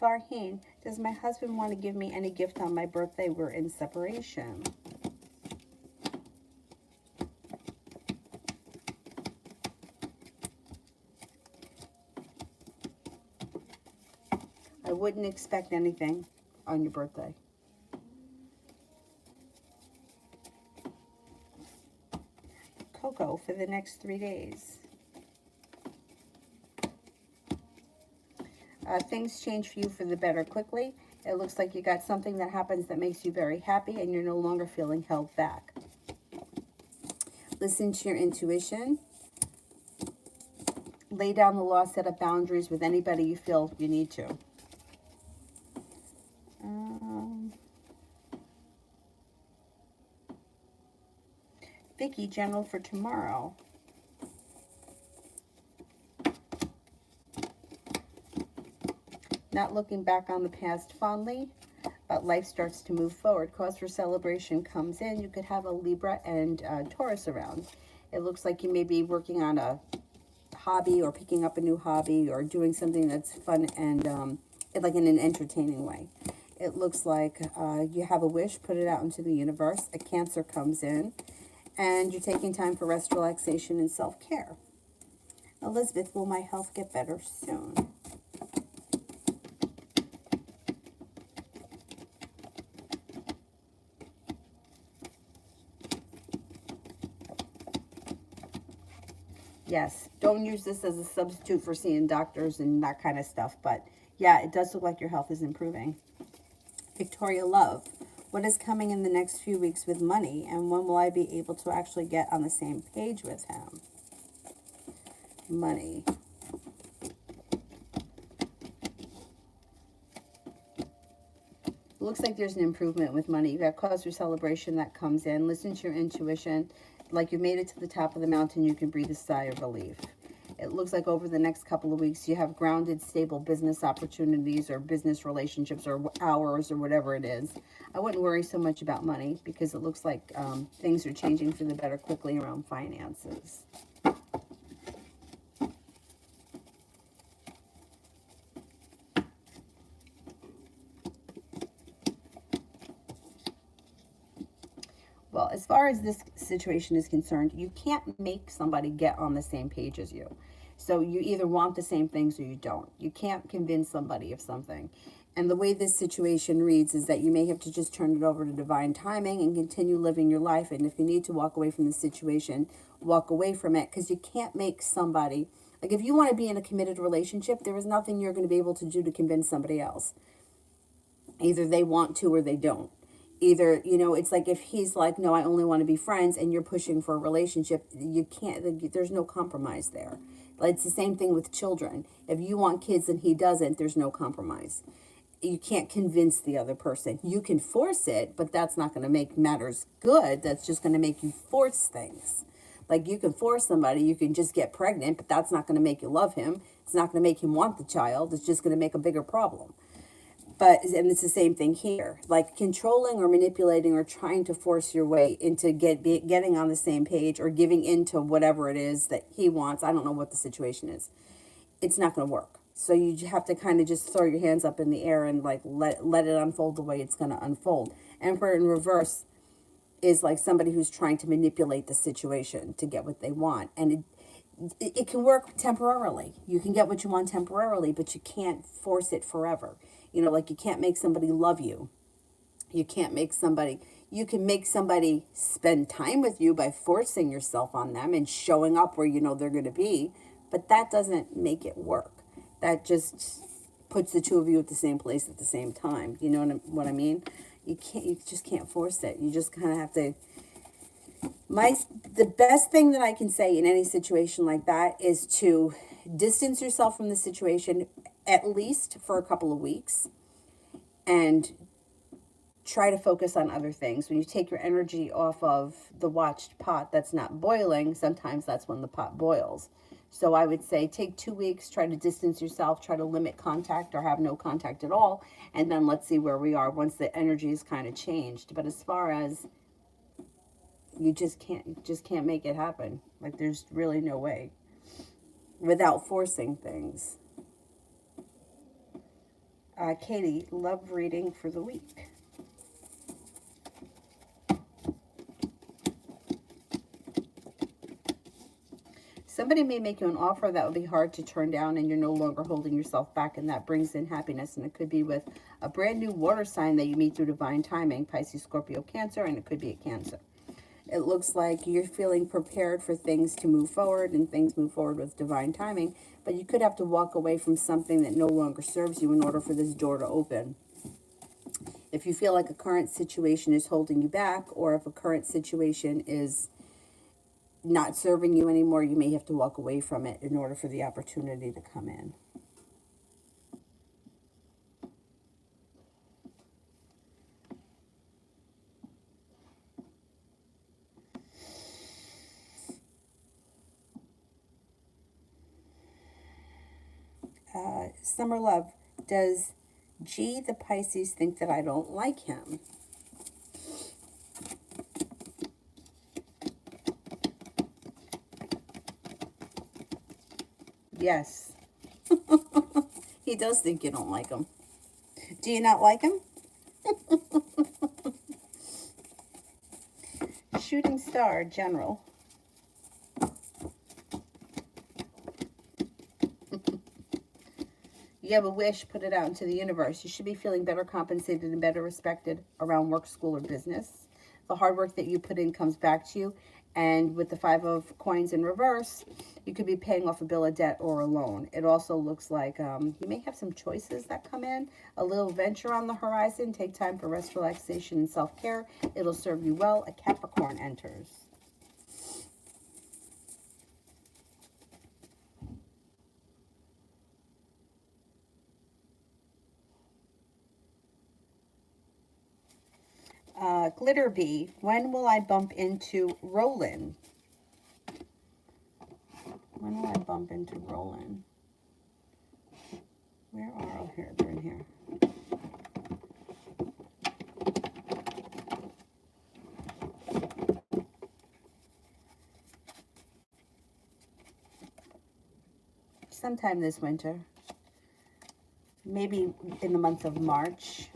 Farheen, does my husband want to give me any gift on my birthday? We're in separation. I wouldn't expect anything on your birthday. Coco, for the next 3 days. Things change for you for the better quickly. It looks like you got something that happens that makes you very happy and you're no longer feeling held back. Listen to your intuition. Lay down the law, set up boundaries with anybody you feel you need to. Vicky, general for tomorrow. Not looking back on the past fondly, but life starts to move forward. Cause for celebration comes in. You could have a Libra and Taurus around. It looks like you may be working on a hobby or picking up a new hobby or doing something that's fun and like in an entertaining way. It looks like you have a wish, put it out into the universe. A Cancer comes in and you're taking time for rest, relaxation, and self-care. Elizabeth, will my health get better soon? Yes, don't use this as a substitute for seeing doctors and that kind of stuff. But yeah, it does look like your health is improving. Victoria Love, what is coming in the next few weeks with money? And when will I be able to actually get on the same page with him? Money. Looks like there's an improvement with money. You got cause for celebration that comes in. Listen to your intuition. Like you made it to the top of the mountain, you can breathe a sigh of relief. It looks like over the next couple of weeks, you have grounded, stable business opportunities or business relationships or hours or whatever it is. I wouldn't worry so much about money because it looks like things are changing for the better quickly around finances. Well, as far as this situation is concerned, you can't make somebody get on the same page as you. So you either want the same things or you don't. You can't convince somebody of something. And the way this situation reads is that you may have to just turn it over to divine timing and continue living your life. And if you need to walk away from the situation, walk away from it, because you can't make somebody, like if you want to be in a committed relationship, there is nothing you're going to be able to do to convince somebody else. Either they want to or they don't. Either, you know, it's like if he's like, no, I only want to be friends, and you're pushing for a relationship, you can't, there's no compromise there. It's the same thing with children. If you want kids and he doesn't, there's no compromise. You can't convince the other person. You can force it, but that's not going to make matters good. That's just going to make you force things. Like you can force somebody, you can just get pregnant, but that's not going to make you love him. It's not going to make him want the child. It's just going to make a bigger problem. But, and it's the same thing here, like controlling or manipulating or trying to force your way into getting on the same page or giving into whatever it is that he wants. I don't know what the situation is. It's not going to work. So you have to kind of just throw your hands up in the air and like let it unfold the way it's going to unfold. Emperor in reverse is like somebody who's trying to manipulate the situation to get what they want. And it can work temporarily. You can get what you want temporarily, but you can't force it forever. You know, like you can't make somebody love you. You can't make somebody, you can make somebody spend time with you by forcing yourself on them and showing up where you know they're going to be. But that doesn't make it work. That just puts the two of you at the same place at the same time. You know what I mean? You just can't force it. You just kind of have to. The best thing that I can say in any situation like that is to distance yourself from the situation at least for a couple of weeks and try to focus on other things. When you take your energy off of the watched pot that's not boiling, sometimes that's when the pot boils. So I would say take 2 weeks, try to distance yourself, try to limit contact or have no contact at all, and then let's see where we are once the energy is kind of changed. But as far as you just can't make it happen. Like there's really no way without forcing things. Katie, love reading for the week. Somebody may make you an offer that would be hard to turn down and you're no longer holding yourself back, and that brings in happiness. And it could be with a brand new water sign that you meet through divine timing, Pisces, Scorpio, Cancer, and it could be a Cancer. It looks like you're feeling prepared for things to move forward and things move forward with divine timing, but you could have to walk away from something that no longer serves you in order for this door to open. If you feel like a current situation is holding you back, or if a current situation is not serving you anymore, you may have to walk away from it in order for the opportunity to come in. Summer love, does G the Pisces think that I don't like him? Yes. He does think you don't like him. Do you not like him? Shooting star, general. You have a wish, put it out into the universe. You should be feeling better compensated and better respected around work, school, or business. The hard work that you put in comes back to you. And with the 5 of coins in reverse, you could be paying off a bill of debt or a loan. It also looks like you may have some choices that come in. A little venture on the horizon. Take time for rest, relaxation, and self-care. It'll serve you well. A Capricorn enters. Glitter Bee, when will I bump into Roland? When will I bump into Roland? Where are, oh, here, they're in here. Sometime this winter. Maybe in the month of March.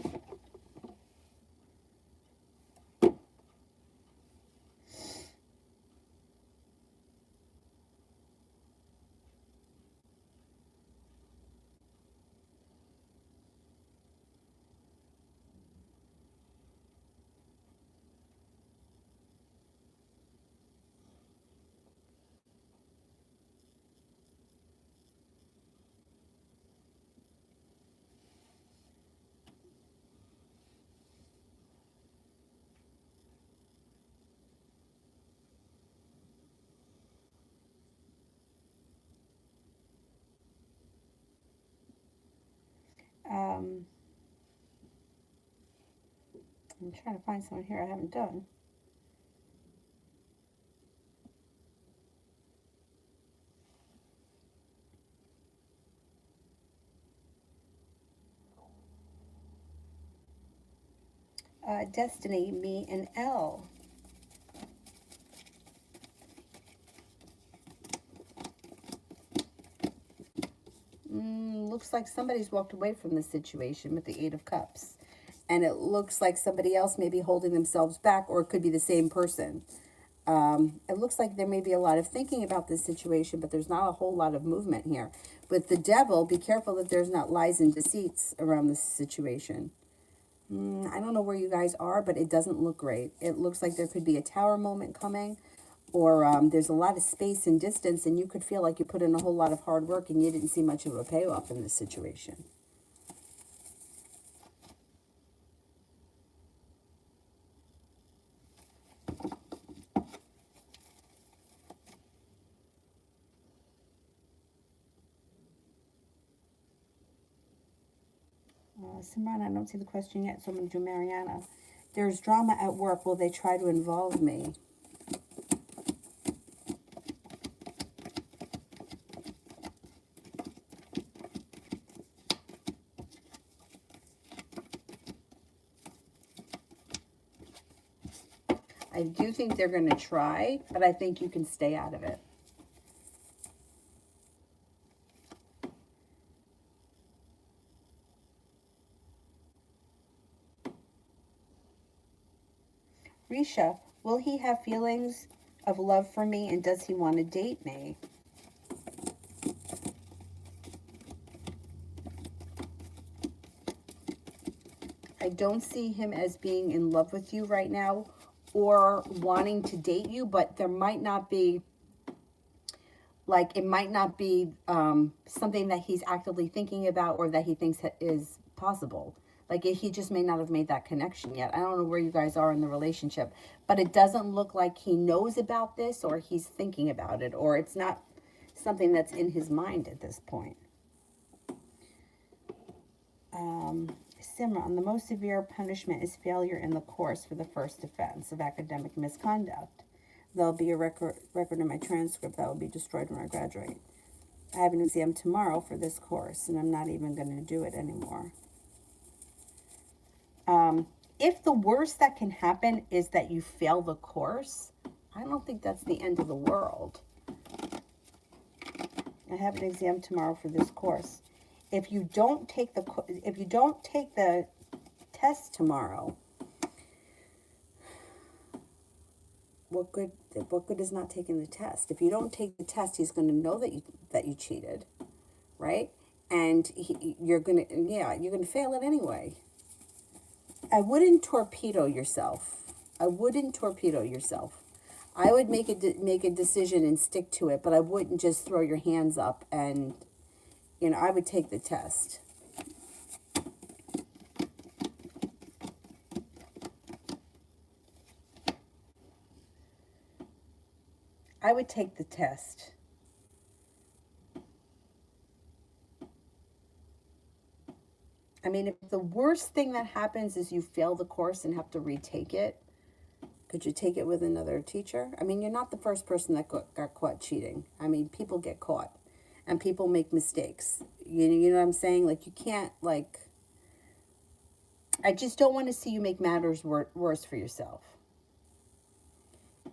I'm trying to find someone here I haven't done. Destiny, me, and L. Looks like somebody's walked away from this situation with the 8 of Cups. And it looks like somebody else may be holding themselves back, or it could be the same person. It looks like there may be a lot of thinking about this situation, but there's not a whole lot of movement here. With the Devil, be careful that there's not lies and deceits around this situation. I don't know where you guys are, but it doesn't look great. It looks like there could be a tower moment coming, or there's a lot of space and distance, and you could feel like you put in a whole lot of hard work and you didn't see much of a payoff in this situation. Simran, I don't see the question yet, so I'm going to do Mariana. There's drama at work. Will they try to involve me? I do think they're going to try, but I think you can stay out of it. Risha, will he have feelings of love for me, and does he want to date me? I don't see him as being in love with you right now or wanting to date you, but there might not be, like, it might not be something that he's actively thinking about or that he thinks is possible. Like, he just may not have made that connection yet. I don't know where you guys are in the relationship, but it doesn't look like he knows about this or he's thinking about it, or it's not something that's in his mind at this point. Simran, the most severe punishment is failure in the course for the first offense of academic misconduct. There'll be a record in my transcript that will be destroyed when I graduate. I have an exam tomorrow for this course, and I'm not even going to do it anymore. If the worst that can happen is that you fail the course, I don't think that's the end of the world. I have an exam tomorrow for this course. If you don't take the test tomorrow, what good is not taking the test? If you don't take the test, he's going to know that you cheated, right? And you're going to fail it anyway. I wouldn't torpedo yourself. I would make a decision and stick to it, but I wouldn't just throw your hands up and, I would take the test. I would take the test. I mean, if the worst thing that happens is you fail the course and have to retake it, could you take it with another teacher? I mean, you're not the first person that got caught cheating. I mean, people get caught and people make mistakes. You know what I'm saying? Like, you can't, like, I just don't want to see you make matters worse for yourself.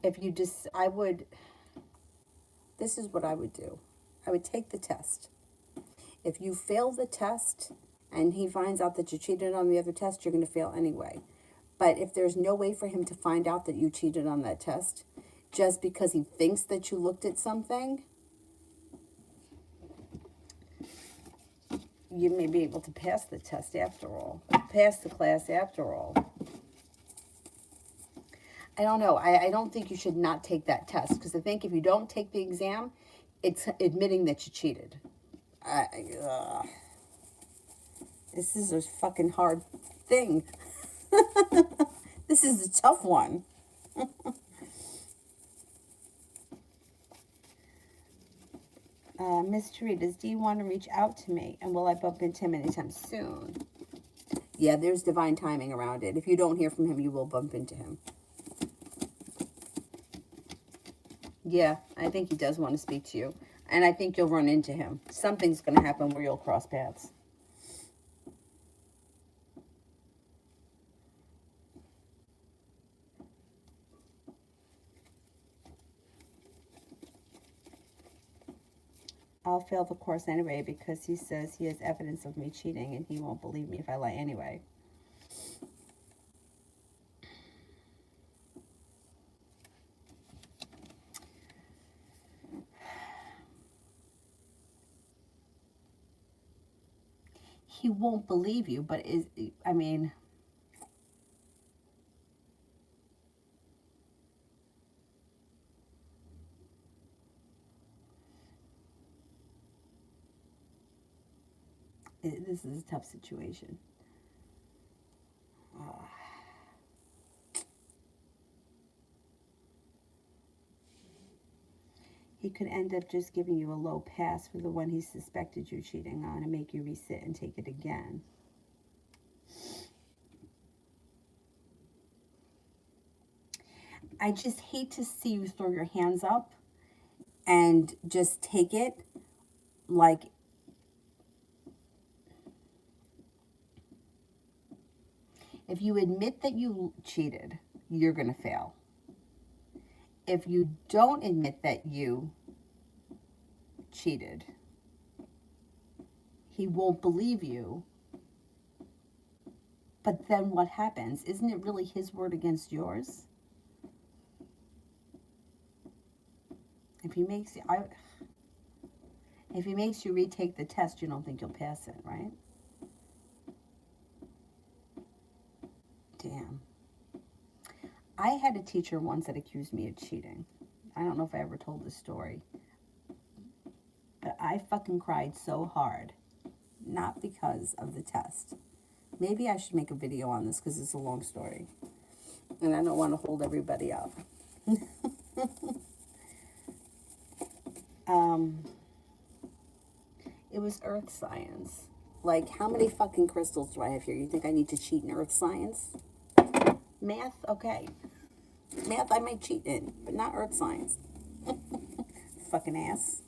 This is what I would do. I would take the test. If you fail the test and he finds out that you cheated on the other test, you're going to fail anyway. But if there's no way for him to find out that you cheated on that test, just because he thinks that you looked at something, you may be able to pass the test after all. Pass the class after all. I don't know. I don't think you should not take that test, because I think if you don't take the exam, it's admitting that you cheated. This is a fucking hard thing. This is a tough one. Mystery, does D want to reach out to me? And will I bump into him anytime soon? Yeah, there's divine timing around it. If you don't hear from him, you will bump into him. Yeah, I think he does want to speak to you. And I think you'll run into him. Something's going to happen where you'll cross paths. I'll fail the course anyway because he says he has evidence of me cheating and he won't believe me if I lie anyway. He won't believe you, but I mean, this is a tough situation. He could end up just giving you a low pass for the one he suspected you cheating on and make you resit and take it again. I just hate to see you throw your hands up and just take it like, if you admit that you cheated, you're going to fail. If you don't admit that you cheated, he won't believe you. But then what happens? Isn't it really his word against yours? If he makes you retake the test, you don't think you'll pass it, right? Damn. I had a teacher once that accused me of cheating. I don't know if I ever told this story. But I fucking cried so hard. Not because of the test. Maybe I should make a video on this because it's a long story. And I don't want to hold everybody up. It was earth science. Like, how many fucking crystals do I have here? You think I need to cheat in earth science? Math? Okay. Math I might cheat in, but not earth science. Fucking ass.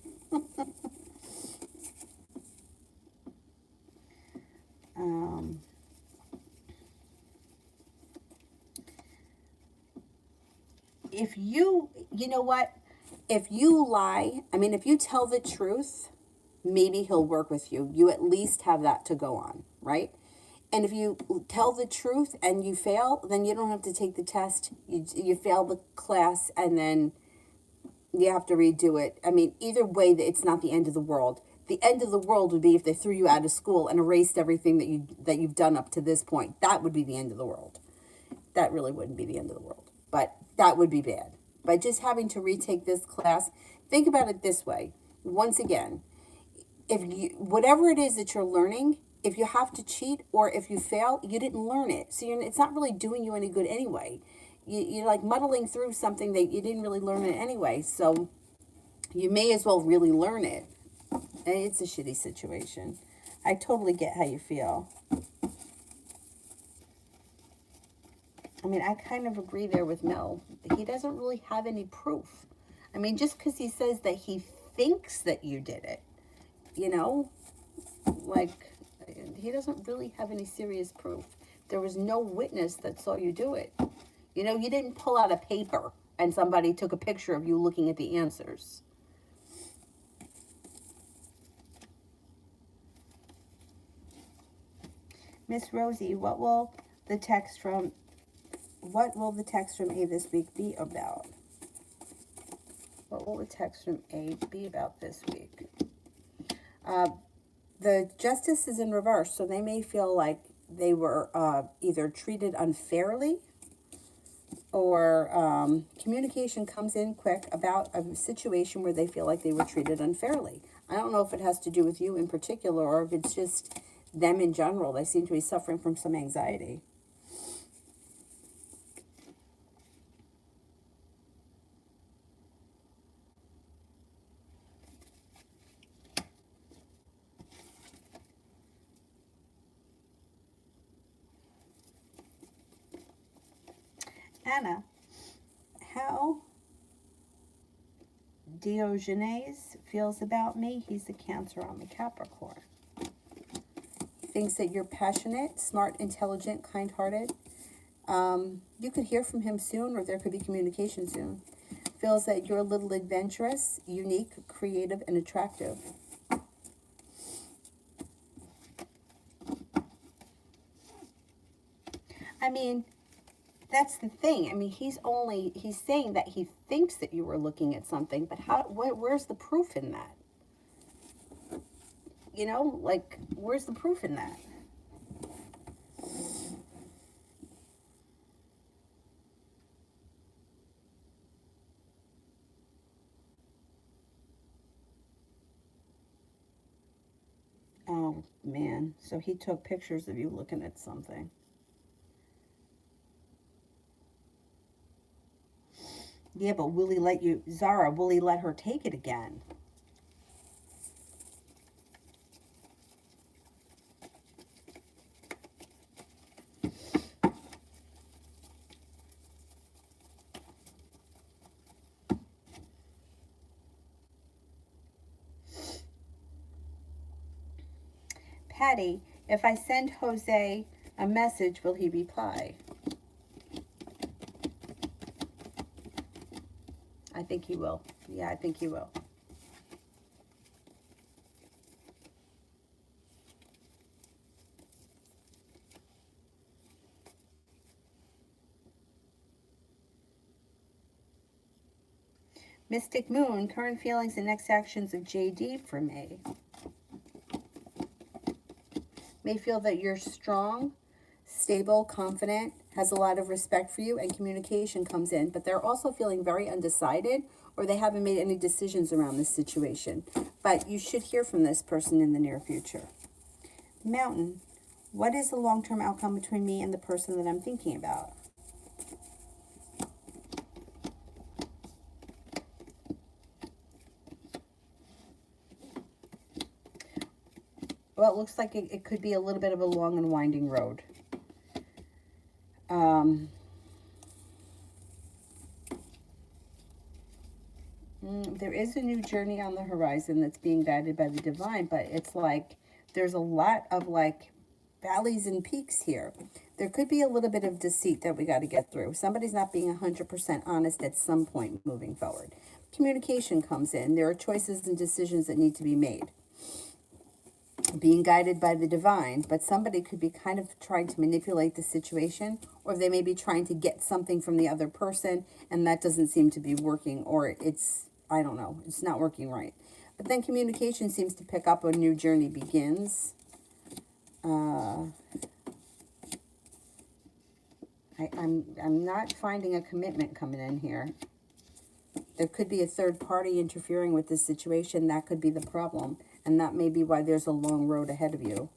If you know what? If you lie, I mean, if you tell the truth, maybe he'll work with you. You at least have that to go on, right? And if you tell the truth and you fail, then you don't have to take the test. You fail the class and then you have to redo it. I mean, either way, it's not the end of the world. The end of the world would be if they threw you out of school and erased everything that you've done up to this point. That would be the end of the world. That really wouldn't be the end of the world, but that would be bad. By just having to retake this class, think about it this way. Once again, whatever it is that you're learning, if you have to cheat or if you fail, you didn't learn it. So it's not really doing you any good anyway. You're like muddling through something that you didn't really learn it anyway. So you may as well really learn it. And it's a shitty situation. I totally get how you feel. I mean, I kind of agree there with Mel. He doesn't really have any proof. I mean, just because he says that he thinks that you did it, like, he doesn't really have any serious proof. There was no witness that saw you do it. You didn't pull out a paper and somebody took a picture of you looking at the answers. Miss Rosie, what will the text from A this week be about? What will the text from A be about this week? The justice is in reverse, so they may feel like they were either treated unfairly or communication comes in quick about a situation where they feel like they were treated unfairly. I don't know if it has to do with you in particular or if it's just them in general. They seem to be suffering from some anxiety. Anna, how Diogenes feels about me? He's a Cancer on the Capricorn. He thinks that you're passionate, smart, intelligent, kind-hearted. You could hear from him soon, or there could be communication soon. Feels that you're a little adventurous, unique, creative, and attractive. I mean, that's the thing. I mean, he's saying that he thinks that you were looking at something, but where's the proof in that? Like, where's the proof in that? Oh Oh, man. So he took pictures of you looking at something. Yeah, but will he let you, Zara, will he let her take it again? Patty, if I send Jose a message, will he reply? I think he will. Yeah, I think he will. Mystic Moon, current feelings and next actions of JD for May. May feel that you're strong, stable, confident, has a lot of respect for you, and communication comes in. But they're also feeling very undecided, or they haven't made any decisions around this situation. But you should hear from this person in the near future. Mountain, what is the long-term outcome between me and the person that I'm thinking about? Well, it looks like it could be a little bit of a long and winding road. There is a new journey on the horizon that's being guided by the divine, but it's like there's a lot of like valleys and peaks here. There could be a little bit of deceit that we got to get through. Somebody's not being 100% honest at some point moving forward. Communication comes in. There are choices and decisions that need to be made. Being guided by the divine, but somebody could be kind of trying to manipulate the situation, or they may be trying to get something from the other person, and that doesn't seem to be working, or it's, I don't know, it's not working right. But then communication seems to pick up, a new journey begins. I'm not finding a commitment coming in here. There could be a third party interfering with this situation. That could be the problem. And that may be why there's a long road ahead of you.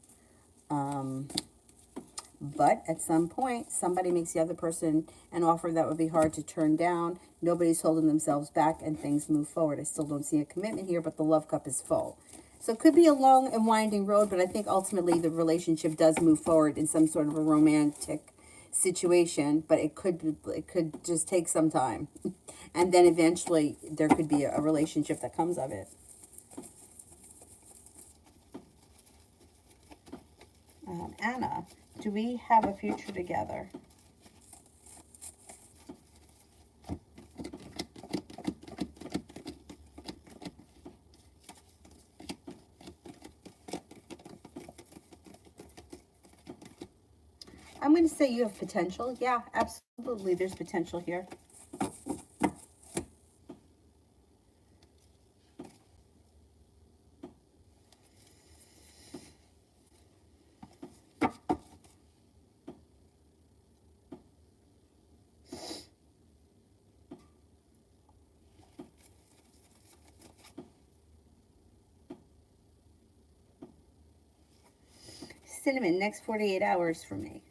But at some point, somebody makes the other person an offer that would be hard to turn down. Nobody's holding themselves back, and things move forward. I still don't see a commitment here, but the love cup is full. So it could be a long and winding road, but I think ultimately the relationship does move forward in some sort of a romantic situation, but it could just take some time. And then eventually there could be a relationship that comes of it. Anna, do we have a future together? I'm going to say you have potential. Yeah, absolutely. There's potential here. Cinnamon, next 48 hours for me.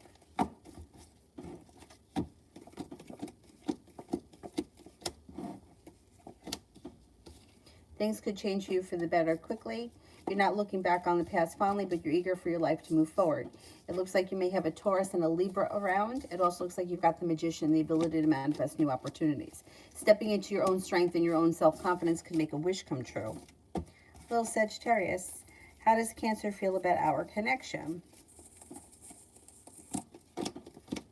Things could change for you for the better quickly. You're not looking back on the past fondly, but you're eager for your life to move forward. It looks like you may have a Taurus and a Libra around. It also looks like you've got the Magician, the ability to manifest new opportunities. Stepping into your own strength and your own self-confidence could make a wish come true. Little Sagittarius, how does Cancer feel about our connection?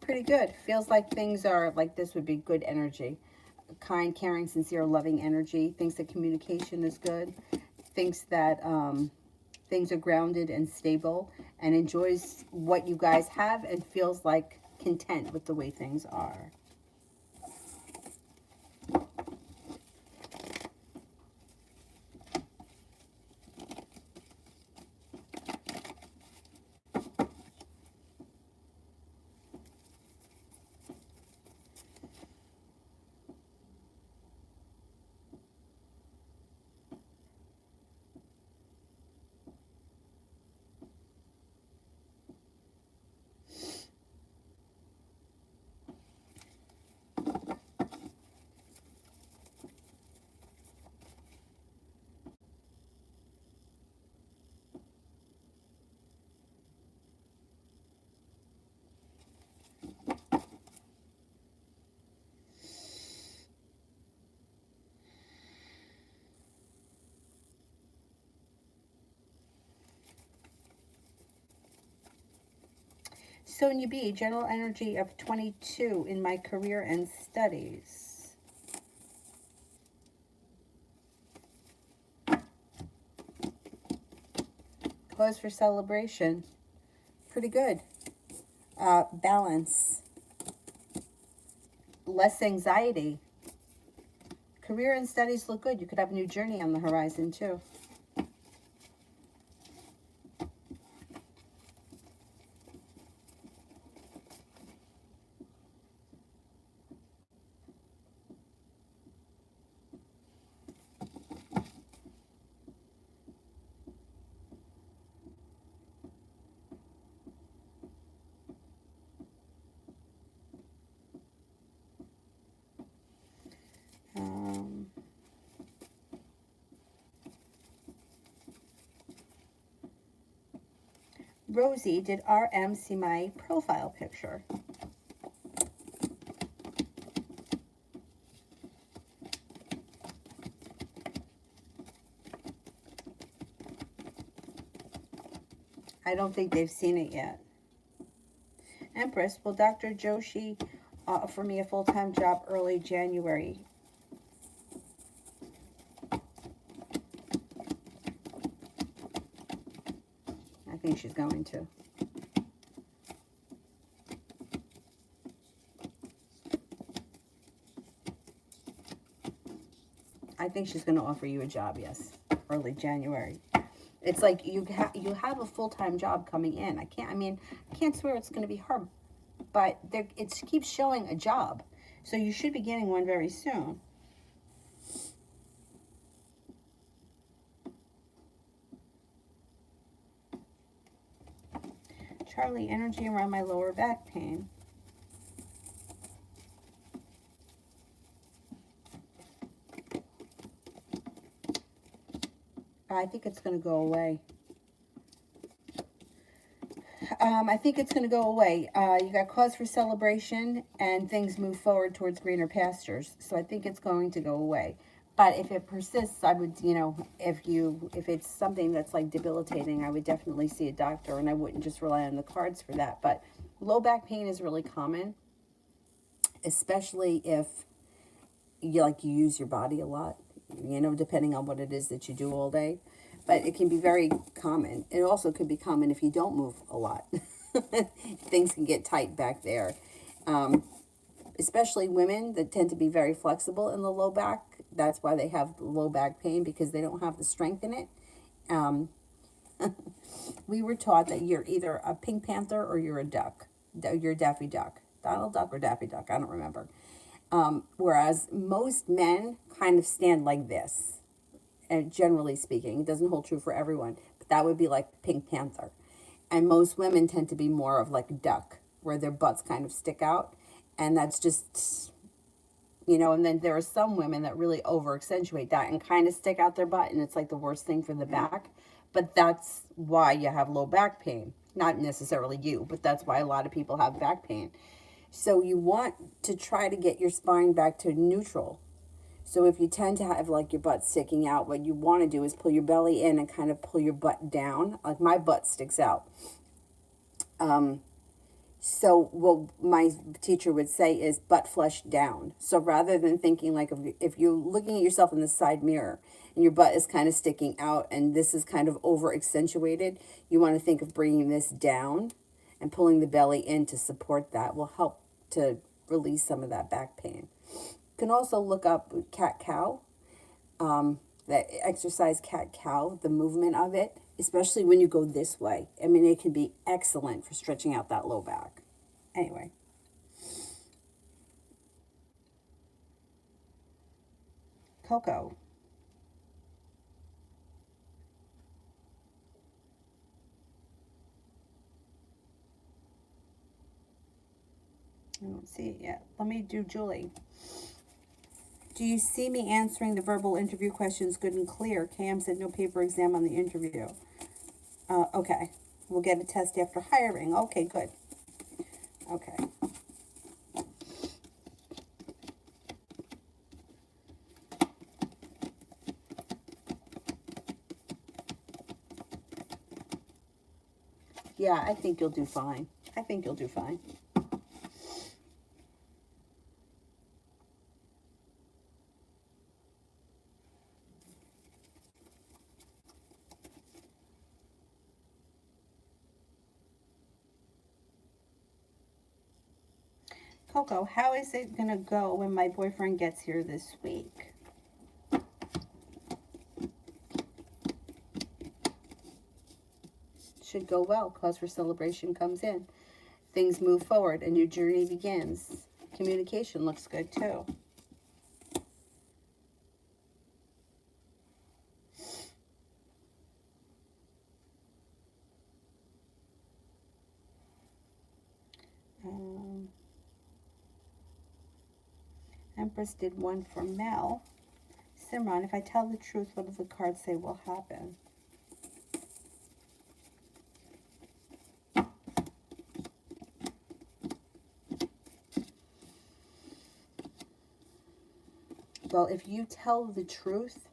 Pretty good. Feels like things are, like this would be good energy. Kind, caring, sincere, loving energy. Thinks that communication is good. Thinks that things are grounded and stable, and enjoys what you guys have and feels like content with the way things are. Sonia B, general energy of 22 in my career and studies. Cause for celebration. Pretty good. Balance. Less anxiety. Career and studies look good. You could have a new journey on the horizon too. Rosie, did RM see my profile picture? I don't think they've seen it yet. Empress, will Dr. Joshi offer me a full-time job early January? I think she's going to. I think she's going to offer you a job, yes, early January. It's like you have a full-time job coming in. I can't swear it's going to be her, but it keeps showing a job. So you should be getting one very soon. Charlie, energy around my lower back pain. I think it's going to go away. I think it's going to go away. You got cause for celebration and things move forward towards greener pastures. So I think it's going to go away. But if it persists, I would, if it's something that's like debilitating, I would definitely see a doctor, and I wouldn't just rely on the cards for that. But low back pain is really common, especially if you use your body a lot, depending on what it is that you do all day. But it can be very common. It also could be common if you don't move a lot. Things can get tight back there. Especially women that tend to be very flexible in the low back. That's why they have low back pain, because they don't have the strength in it. We were taught that you're either a Pink Panther or you're a duck. You're a Daffy Duck. Donald Duck or Daffy Duck, I don't remember. Whereas most men kind of stand like this. And generally speaking, it doesn't hold true for everyone, but that would be like Pink Panther. And most women tend to be more of like a duck, where their butts kind of stick out. And that's just, and then there are some women that really over accentuate that and kind of stick out their butt, and it's like the worst thing for the back. But that's why you have low back pain. Not necessarily you, but that's why a lot of people have back pain. So you want to try to get your spine back to neutral. So if you tend to have like your butt sticking out, what you want to do is pull your belly in and kind of pull your butt down. Like my butt sticks out. So what my teacher would say is butt flush down. So rather than thinking like if you're looking at yourself in the side mirror and your butt is kind of sticking out and this is kind of over accentuated, you want to think of bringing this down and pulling the belly in to support that. Will help to release some of that back pain. You can also look up cat-cow, that exercise cat-cow, the movement of it, especially when you go this way. I mean, it can be excellent for stretching out that low back. Anyway. Coco. I don't see it yet. Let me do Julie. Do you see me answering the verbal interview questions good and clear? Cam said no paper exam on the interview. Okay. We'll get a test after hiring. Okay, good. Okay. Yeah, I think you'll do fine. I think you'll do fine. Coco, how is it going to go when my boyfriend gets here this week? Should go well. Cause for celebration comes in. Things move forward. A new journey begins. Communication looks good too. Empress did one for Mel. Simran, if I tell the truth, what do the cards say will happen? Well, if you tell the truth,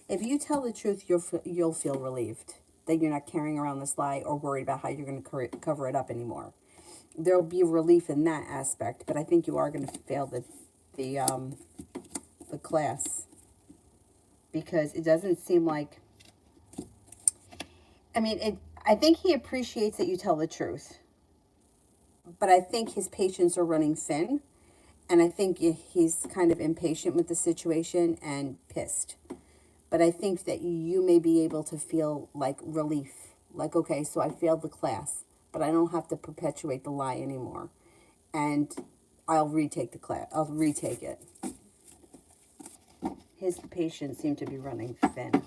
if you tell the truth, you'll feel relieved that you're not carrying around this lie or worried about how you're going to cover it up anymore. There'll be relief in that aspect, but I think you are going to fail the class, because it doesn't seem like. I mean, I think he appreciates that you tell the truth, but I think his patience are running thin, and I think he's kind of impatient with the situation and pissed. But I think that you may be able to feel like relief, like, okay, so I failed the class, but I don't have to perpetuate the lie anymore, and I'll retake the class. I'll retake it. His patience seemed to be running thin,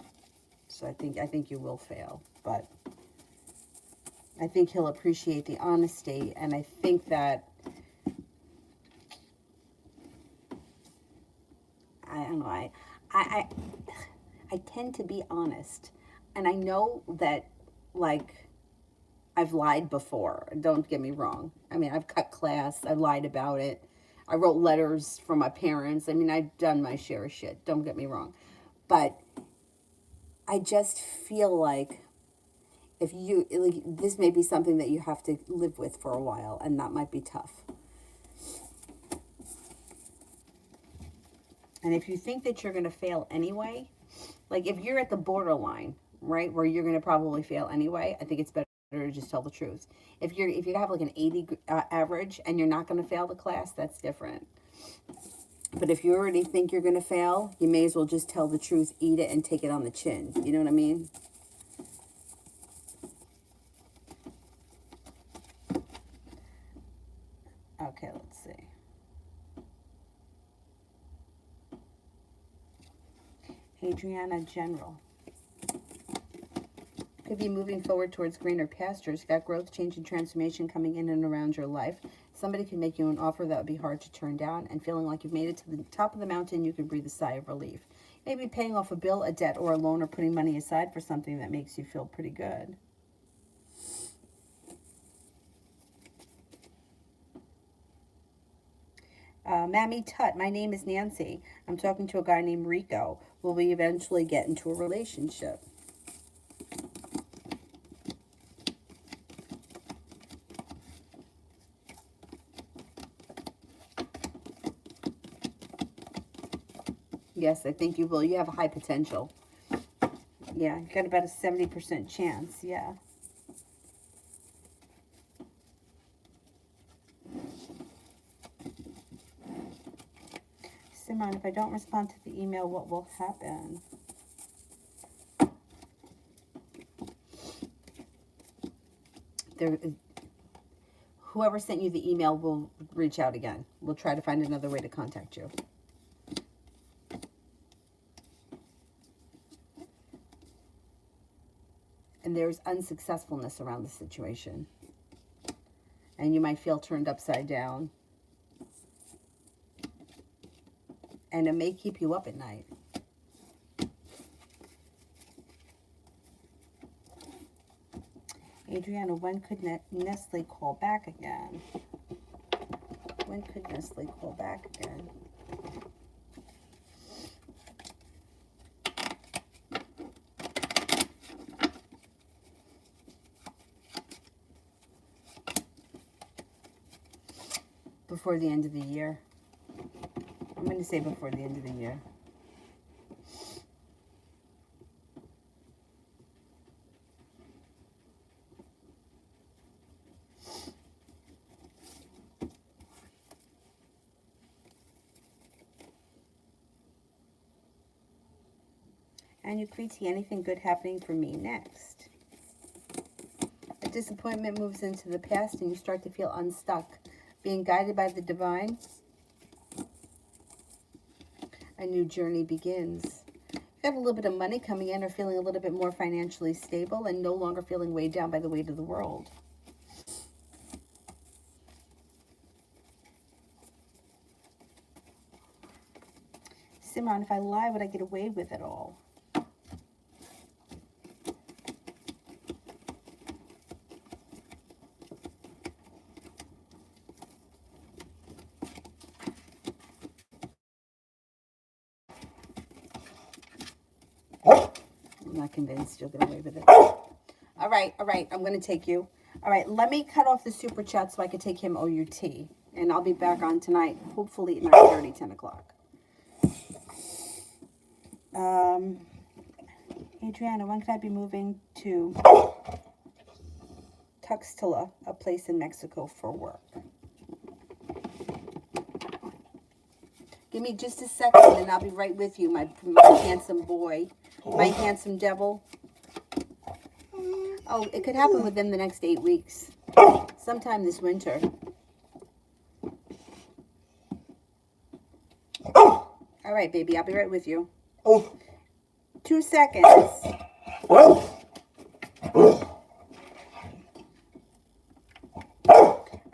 so I think you will fail, but I think he'll appreciate the honesty, and I think that, I don't know, I tend to be honest, and I know that, like, I've lied before. Don't get me wrong. I mean, I've cut class. I lied about it. I wrote letters from my parents. I mean, I've done my share of shit. Don't get me wrong. But I just feel like this may be something that you have to live with for a while, and that might be tough. And if you think that you're going to fail anyway, like if you're at the borderline, right, where you're going to probably fail anyway, I think it's better to just tell the truth. If you have like an 80 average and you're not going to fail the class, that's different. But if you already think you're going to fail, you may as well just tell the truth, eat it, and take it on the chin. You know what I mean? Okay, let's see. Adriana General. Could be moving forward towards greener pastures. Got growth, change, and transformation coming in and around your life. Somebody can make you an offer that would be hard to turn down, and feeling like you've made it to the top of the mountain, you can breathe a sigh of relief. Maybe paying off a bill, a debt, or a loan, or putting money aside for something that makes you feel pretty good. Mammy Tut, my name is Nancy. I'm talking to a guy named Rico. Will we eventually get into a relationship? Yes, I think you will. You have a high potential. Yeah, you got about a 70% chance. Yeah. Simon, if I don't respond to the email, what will happen? Whoever sent you the email will reach out again. We'll try to find another way to contact you. And there's unsuccessfulness around the situation. And you might feel turned upside down. And it may keep you up at night. Adriana, when could Nestle call back again? When could Nestle call back again? before the end of the year. I'm going to say before the end of the year. And you could see anything good happening for me next. A disappointment moves into the past and you start to feel unstuck. Being guided by the divine, a new journey begins. You got a little bit of money coming in or feeling a little bit more financially stable and no longer feeling weighed down by the weight of the world. Simran, if I lie, would I get away with it all? I'm not convinced you'll get away with it. All right, I'm going to take you. All right, let me cut off the super chat so I can take him OUT. And I'll be back on tonight, hopefully at 9:30, 10 o'clock. Adriana, when can I be moving to Tuxtla, a place in Mexico, for work? Give me just a second and I'll be right with you, my handsome boy, my handsome devil. Oh, it could happen within the next 8 weeks, sometime this winter. All right, baby, I'll be right with you. 2 seconds. All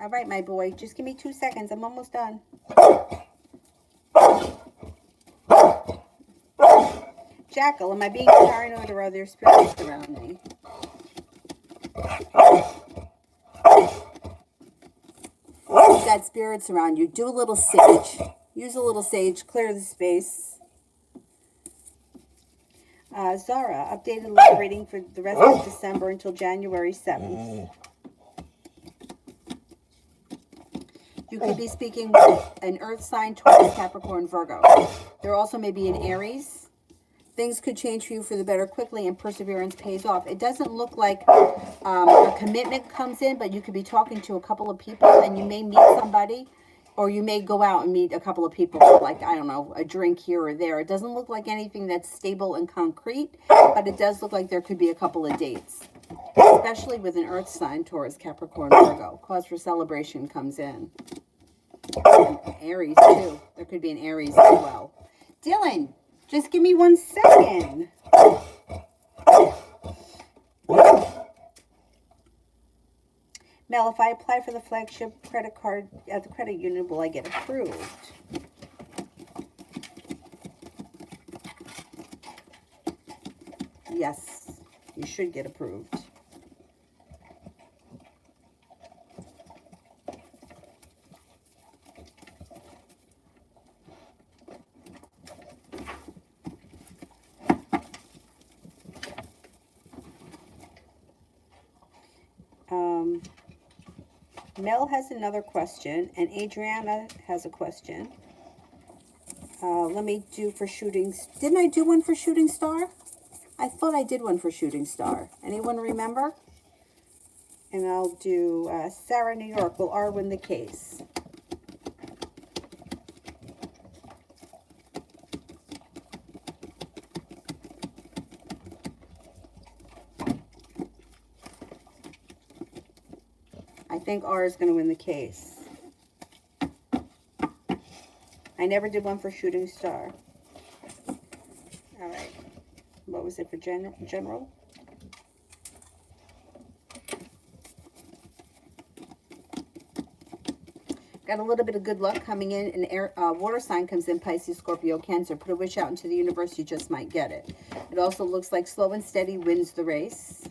right, my boy, just give me 2 seconds. I'm almost done. Jackal, am I being paranoid or are there spirits around me? You've got spirits around you. Do a little sage. Use a little sage. Clear the space. Zara, updated live reading for the rest of December until January 7th. You could be speaking with an earth sign, Taurus, Capricorn, Virgo. There also may be an Aries. Things could change for you for the better quickly and perseverance pays off. It doesn't look like a commitment comes in, but you could be talking to a couple of people and you may meet somebody or you may go out and meet a couple of people for, like, I don't know, a drink here or there. It doesn't look like anything that's stable and concrete, but it does look like there could be a couple of dates, especially with an earth sign, Taurus, Capricorn, Virgo. Cause for celebration comes in. And Aries, too. There could be an Aries as well. Dylan, just give me 1 second. Mel, if I apply for the flagship credit card at the credit union, will I get approved? Yes, you should get approved. Mel has another question, and Adriana has a question. Let me do for shooting. Didn't I do one for Shooting Star? I thought I did one for Shooting Star. Anyone remember? And I'll do Sarah, New York. Will R win the case? I think R is going to win the case. I never did one for Shooting Star. All right. What was it for general? Got a little bit of good luck coming in. An air, water sign comes in, Pisces, Scorpio, Cancer. Put a wish out into the universe. You just might get it. It also looks like slow and steady wins the race.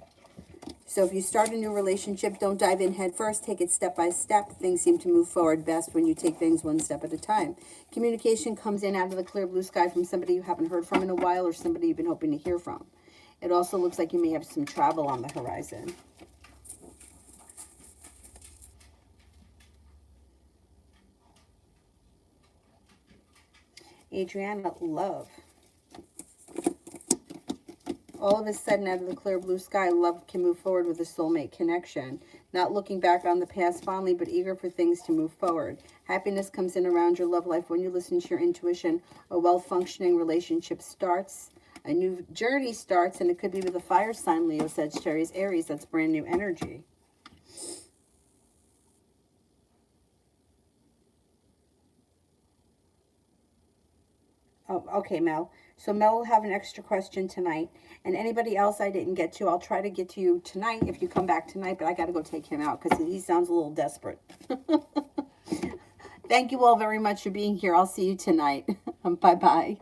So if you start a new relationship, don't dive in head first. Take it step by step. Things seem to move forward best when you take things one step at a time. Communication comes in out of the clear blue sky from somebody you haven't heard from in a while or somebody you've been hoping to hear from. It also looks like you may have some travel on the horizon. Adriana, love. All of a sudden, out of the clear blue sky, love can move forward with a soulmate connection. Not looking back on the past fondly, but eager for things to move forward. Happiness comes in around your love life when you listen to your intuition. A well-functioning relationship starts. A new journey starts, and it could be with a fire sign, Leo, Sagittarius, Aries. That's brand new energy. Oh, okay, Mel. So Mel will have an extra question tonight. And anybody else I didn't get to, I'll try to get to you tonight if you come back tonight. But I got to go take him out because he sounds a little desperate. Thank you all very much for being here. I'll see you tonight. Bye-bye.